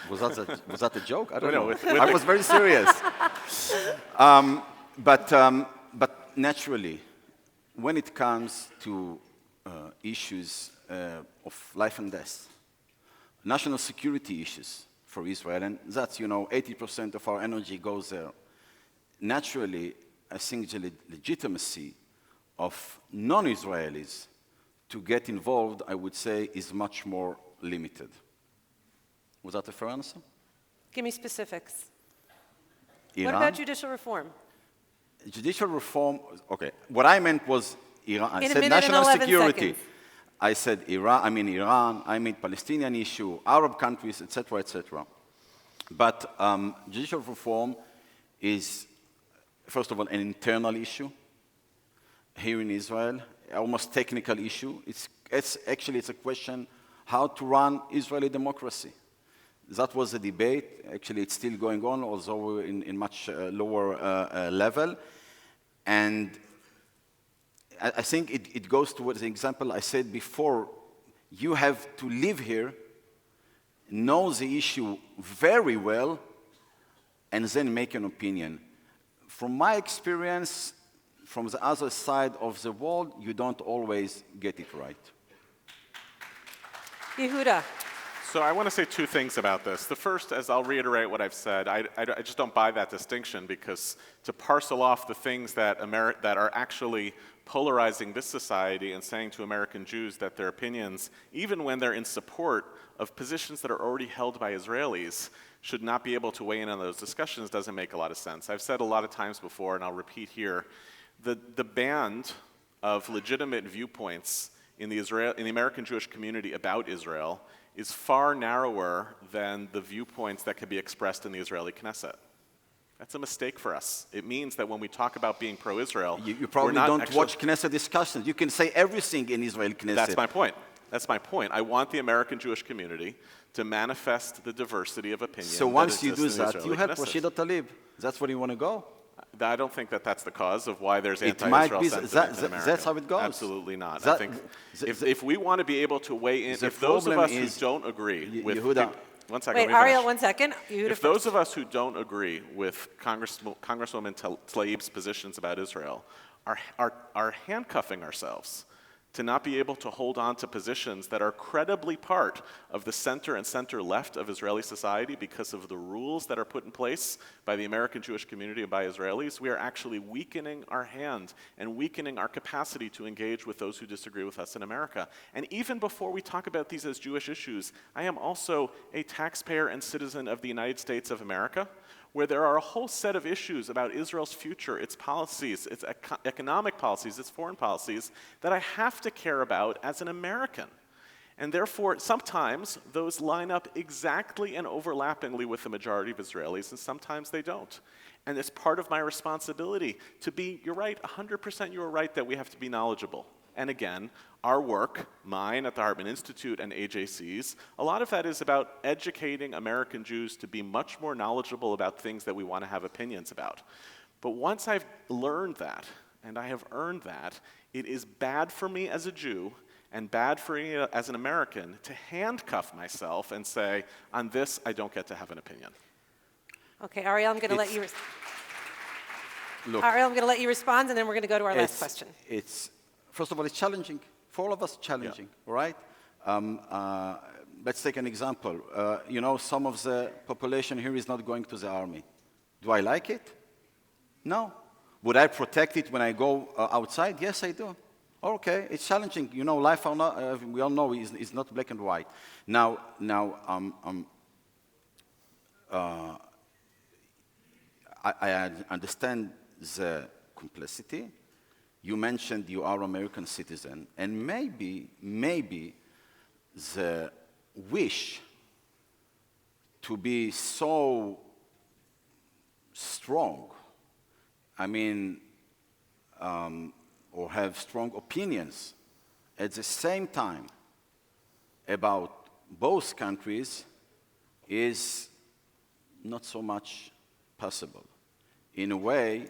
Was that a joke? I don't know. I was very serious. But naturally, when it comes to issues of life and death, national security issues for Israel, and that's, 80% of our energy goes there. Naturally, I think the legitimacy of non-Israelis to get involved, I would say, is much more limited. Was that a fair answer? Give me specifics. Iran? What about judicial reform? Judicial reform, okay. What I meant was Iran. I said national security. Seconds. I said Iran, I mean Palestinian issue, Arab countries, etc., etc. But judicial reform is, first of all, an internal issue here in Israel, almost technical issue. It's a question how to run Israeli democracy. That was a debate. Actually, it's still going on, although in much lower level. And I think it goes towards the example I said before. You have to live here, know the issue very well, and then make an opinion. From my experience, from the other side of the world, you don't always get it right. Yehuda. So I want to say two things about this. The first, as I'll reiterate what I've said, I just don't buy that distinction, because to parcel off the things that are actually polarizing this society and saying to American Jews that their opinions, even when they're in support of positions that are already held by Israelis, should not be able to weigh in on those discussions doesn't make a lot of sense. I've said a lot of times before, and I'll repeat here, the band of legitimate viewpoints in the American Jewish community about Israel is far narrower than the viewpoints that can be expressed in the Israeli Knesset. That's a mistake for us. It means that when we talk about being pro-Israel, you probably don't watch Knesset discussions. You can say everything in Israel Knesset. That's my point. That's my point. I want the American Jewish community to manifest the diversity of opinion. So once you do that, you have Rashida Tlaib. That's where you want to go? I don't think that that's the cause of why there's anti-Israel sentiment in America. That's how it goes. Absolutely not. I think if we want to be able to weigh in, if those of us who don't agree with... Yehuda. One second. Wait, Ariel, 1 second. If those of us who don't agree with Congresswoman Tlaib's positions about Israel are handcuffing ourselves to not be able to hold on to positions that are credibly part of the center and center-left of Israeli society because of the rules that are put in place by the American Jewish community and by Israelis, we are actually weakening our hand and weakening our capacity to engage with those who disagree with us in America. And even before we talk about these as Jewish issues, I am also a taxpayer and citizen of the United States of America, where there are a whole set of issues about Israel's future, its policies, its economic policies, its foreign policies, that I have to care about as an American. And therefore, sometimes those line up exactly and overlappingly with the majority of Israelis, and sometimes they don't. And it's part of my responsibility to be, you're right, 100% you are right that we have to be knowledgeable. And again, our work, mine at the Hartman Institute and AJC's, a lot of that is about educating American Jews to be much more knowledgeable about things that we want to have opinions about. But once I've learned that, and I have earned that, it is bad for me as a Jew and bad for me as an American to handcuff myself and say, on this, I don't get to have an opinion. Okay, Ariel, I'm going to let you respond, and then we're going to go to our last question. First of all, it's challenging. For all of us, challenging, right? Let's take an example. Some of the population here is not going to the army. Do I like it? No. Would I protect it when I go outside? Yes, I do. Okay, it's challenging. Life, we all know, is not black and white. Now, I understand the complexity. You mentioned you are American citizen, and maybe the wish to be so strong, or have strong opinions at the same time about both countries is not so much possible. In a way,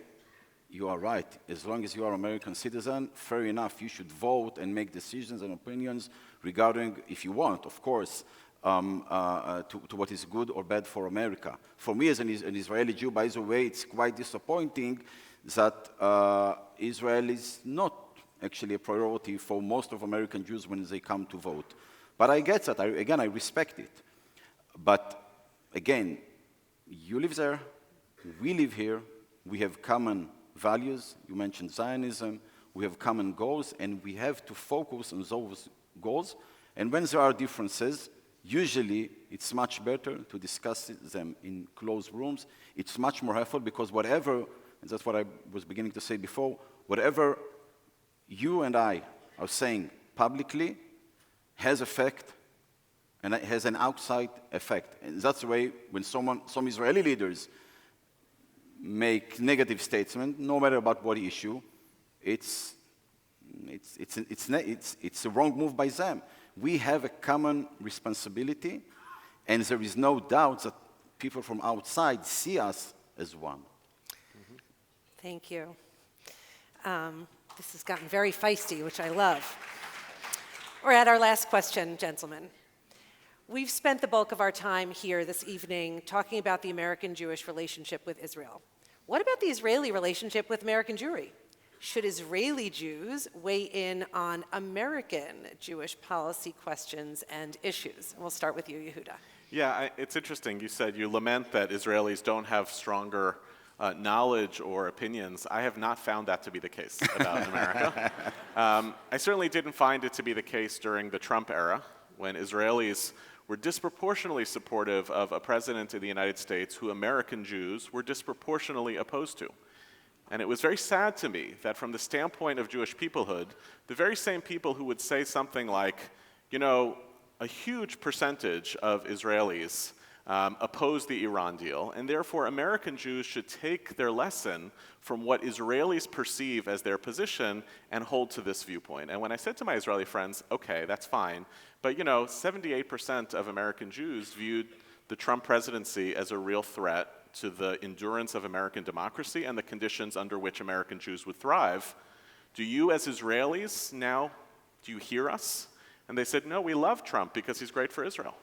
you are right. As long as you are an American citizen, fair enough, you should vote and make decisions and opinions regarding, if you want, of course, to what is good or bad for America. For me as an Israeli Jew, by the way, it's quite disappointing that Israel is not actually a priority for most of American Jews when they come to vote. But I get that. I respect it. But again, you live there, we live here, we have common values. You mentioned Zionism. We have common goals, and we have to focus on those goals. And when there are differences, usually it's much better to discuss them in closed rooms. It's much more helpful because whatever, and that's what I was beginning to say before, whatever you and I are saying publicly has effect, and it has an outside effect. And that's the way when some Israeli leaders make negative statement, no matter about what issue, it's a wrong move by them. We have a common responsibility, and there is no doubt that people from outside see us as one. Mm-hmm. Thank you. This has gotten very feisty, which I love. We're at our last question, gentlemen. We've spent the bulk of our time here this evening talking about the American-Jewish relationship with Israel. What about the Israeli relationship with American Jewry? Should Israeli Jews weigh in on American Jewish policy questions and issues? We'll start with you, Yehuda. Yeah, it's interesting. You said you lament that Israelis don't have stronger knowledge or opinions. I have not found that to be the case about America. I certainly didn't find it to be the case during the Trump era, when Israelis were disproportionately supportive of a president of the United States who American Jews were disproportionately opposed to. And it was very sad to me that from the standpoint of Jewish peoplehood, the very same people who would say something like, a huge percentage of Israelis oppose the Iran deal, and therefore American Jews should take their lesson from what Israelis perceive as their position and hold to this viewpoint. And when I said to my Israeli friends, okay, that's fine, but 78% of American Jews viewed the Trump presidency as a real threat to the endurance of American democracy and the conditions under which American Jews would thrive. Do you as Israelis now, do you hear us? And they said, no, we love Trump because he's great for Israel.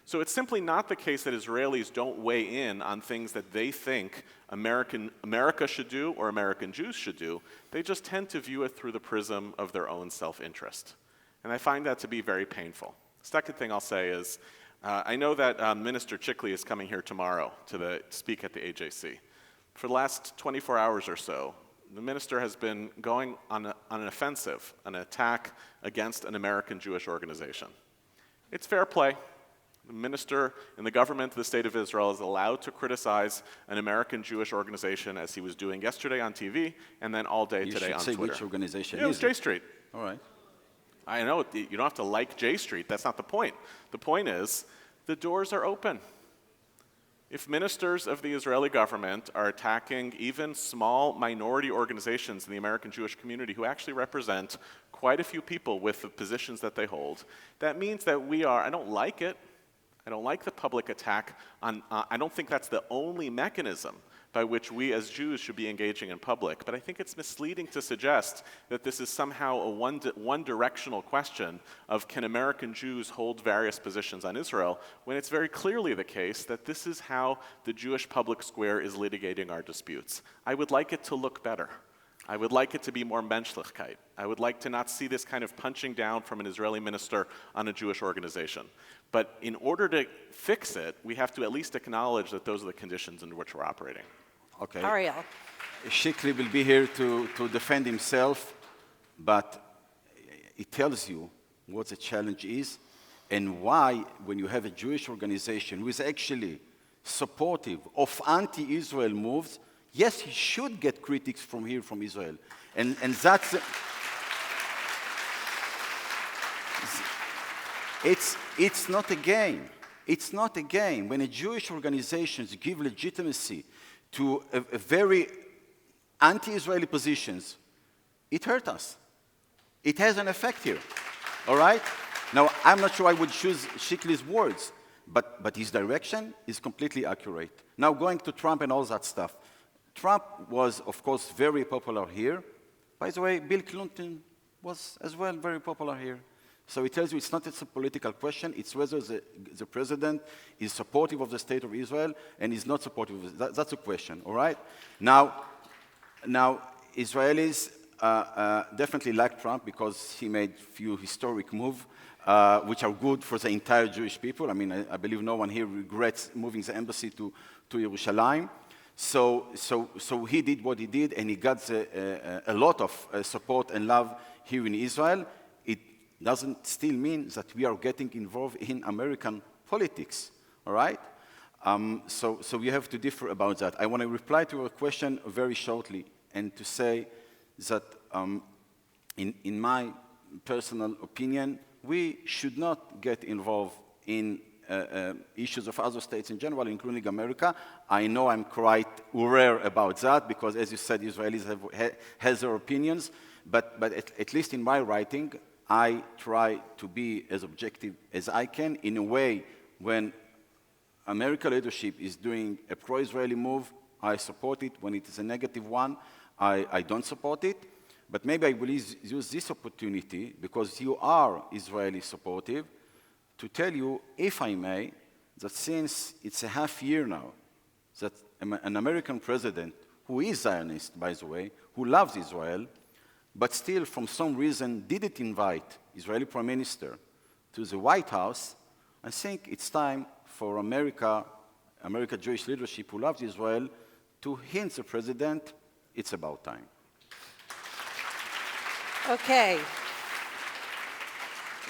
So it's simply not the case that Israelis don't weigh in on things that they think America should do or American Jews should do. They just tend to view it through the prism of their own self-interest. And I find that to be very painful. Second thing I'll say is, I know that Minister Chikli is coming here tomorrow to speak at the AJC. For the last 24 hours or so, the minister has been going on an offensive, an attack against an American Jewish organization. It's fair play. The minister in the government of the State of Israel is allowed to criticize an American Jewish organization, as he was doing yesterday on TV and then all day today on Twitter. You should say which organization it was J Street. All right. I know, you don't have to like J Street. That's not the point. The point is, the doors are open. If ministers of the Israeli government are attacking even small minority organizations in the American Jewish community who actually represent quite a few people with the positions that they hold, that means that I don't like it. I don't like the public attack on, I don't think that's the only mechanism by which we as Jews should be engaging in public, but I think it's misleading to suggest that this is somehow a one-directional question of can American Jews hold various positions on Israel, when it's very clearly the case that this is how the Jewish public square is litigating our disputes. I would like it to look better. I would like it to be more menschlichkeit. I would like to not see this kind of punching down from an Israeli minister on a Jewish organization. But in order to fix it, we have to at least acknowledge that those are the conditions under which we're operating. Okay. Ariel. Chikli will be here to defend himself, but it tells you what the challenge is and why, when you have a Jewish organization who is actually supportive of anti-Israel moves, yes, he should get critics from here, from Israel. And that's... It's not a game. It's not a game. When a Jewish organizations give legitimacy to a very anti-Israeli positions, it hurt us. It has an effect here, all right? Now, I'm not sure I would choose Chikli's words, but his direction is completely accurate. Now, going to Trump and all that stuff. Trump was, of course, very popular here. By the way, Bill Clinton was as well very popular here. So it tells you it's not a political question, it's whether the president is supportive of the state of Israel and is not supportive of it. That's a question, all right? Now Israelis definitely like Trump because he made few historic moves, which are good for the entire Jewish people. I mean, I believe no one here regrets moving the embassy to Yerushalayim. So he did what he did, and he got a lot of support and love here in Israel. Doesn't still mean that we are getting involved in American politics, all right? So we have to differ about that. I want to reply to your question very shortly and to say that in my personal opinion, we should not get involved in issues of other states in general, including America. I know I'm quite aware about that because, as you said, Israelis have their opinions, but at least in my writing, I try to be as objective as I can in a way when American leadership is doing a pro-Israeli move, I support it. When it is a negative one, I don't support it. But maybe I will use this opportunity, because you are Israeli supportive, to tell you, if I may, that since it's a half year now, that an American president, who is Zionist, by the way, who loves Israel, but still, from some reason, didn't invite Israeli Prime Minister to the White House, I think it's time for American Jewish leadership who loves Israel to hint the president it's about time. Okay.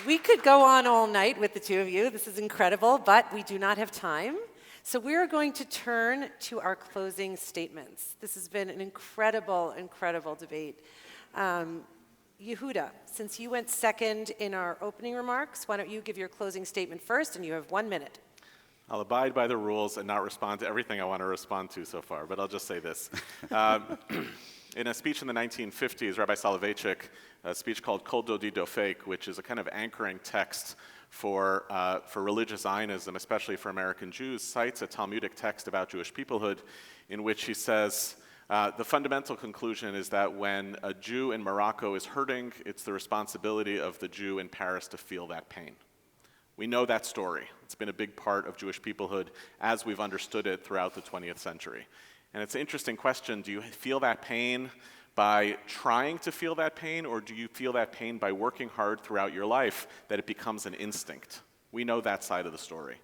We could go on all night with the two of you. This is incredible, but we do not have time. So we're going to turn to our closing statements. This has been an incredible, incredible debate. Yehuda, since you went second in our opening remarks, why don't you give your closing statement first, and you have 1 minute. I'll abide by the rules and not respond to everything I want to respond to so far, but I'll just say this. In a speech in the 1950s, Rabbi Soloveitchik, a speech called Kol Dodi Dofek, which is a kind of anchoring text for religious Zionism, especially for American Jews, cites a Talmudic text about Jewish peoplehood in which he says, the fundamental conclusion is that when a Jew in Morocco is hurting, it's the responsibility of the Jew in Paris to feel that pain. We know that story. It's been a big part of Jewish peoplehood as we've understood it throughout the 20th century. And it's an interesting question. Do you feel that pain by trying to feel that pain, or do you feel that pain by working hard throughout your life that it becomes an instinct? We know that side of the story.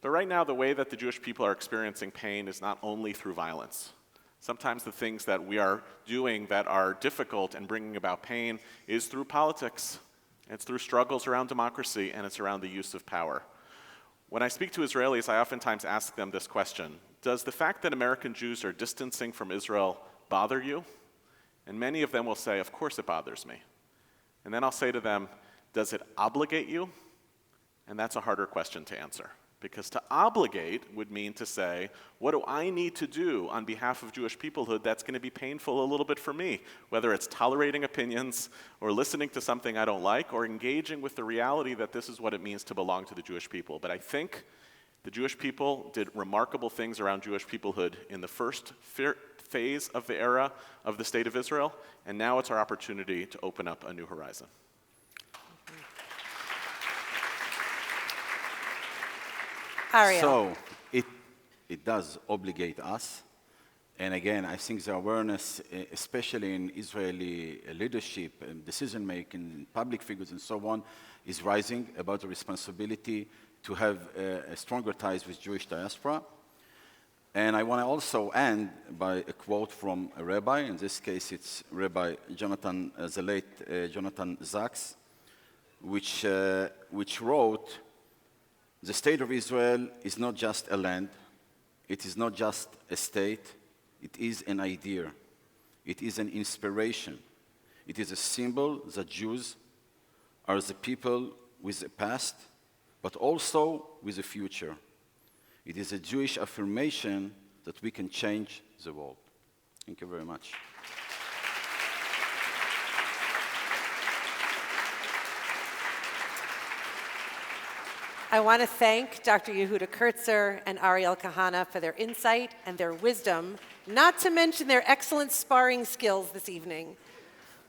But right now, the way that the Jewish people are experiencing pain is not only through violence. Sometimes the things that we are doing that are difficult and bringing about pain is through politics. It's through struggles around democracy, and it's around the use of power. When I speak to Israelis, I oftentimes ask them this question: does the fact that American Jews are distancing from Israel bother you? And many of them will say, of course it bothers me. And then I'll say to them, does it obligate you? And that's a harder question to answer. Because to obligate would mean to say, what do I need to do on behalf of Jewish peoplehood that's going to be painful a little bit for me? Whether it's tolerating opinions, or listening to something I don't like, or engaging with the reality that this is what it means to belong to the Jewish people. But I think the Jewish people did remarkable things around Jewish peoplehood in the first phase of the era of the State of Israel, and now it's our opportunity to open up a new horizon. Ariel. So it does obligate us. And again, I think the awareness, especially in Israeli leadership and decision-making, public figures and so on, is rising about the responsibility to have stronger ties with Jewish diaspora. And I want to also end by a quote from a rabbi. In this case, it's Rabbi Jonathan, the late Jonathan Sachs, which wrote, "The state of Israel is not just a land. It is not just a state. It is an idea. It is an inspiration. It is a symbol that Jews are the people with a past, but also with a future. It is a Jewish affirmation that we can change the world." Thank you very much. I want to thank Dr. Yehuda Kurtzer and Ariel Kahana for their insight and their wisdom, not to mention their excellent sparring skills this evening.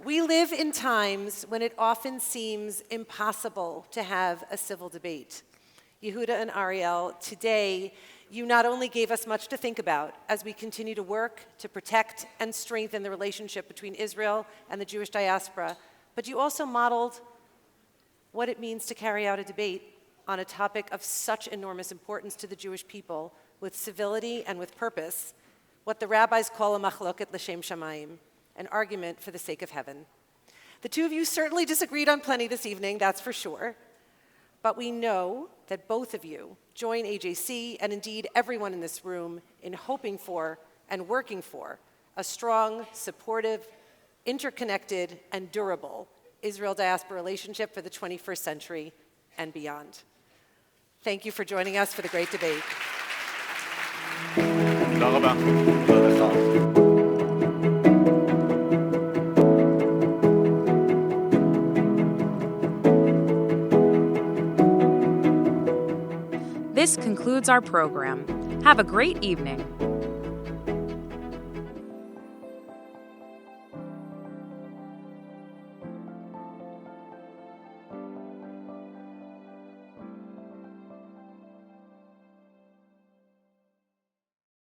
We live in times when it often seems impossible to have a civil debate. Yehuda and Ariel, today, you not only gave us much to think about as we continue to work to protect and strengthen the relationship between Israel and the Jewish diaspora, but you also modeled what it means to carry out a debate on a topic of such enormous importance to the Jewish people with civility and with purpose, what the rabbis call a machloket l'shem shamayim, an argument for the sake of heaven. The two of you certainly disagreed on plenty this evening, that's for sure, but we know that both of you join AJC, and indeed everyone in this room, in hoping for and working for a strong, supportive, interconnected, and durable Israel-diaspora relationship for the 21st century and beyond. Thank you for joining us for the great debate. This concludes our program. Have a great evening.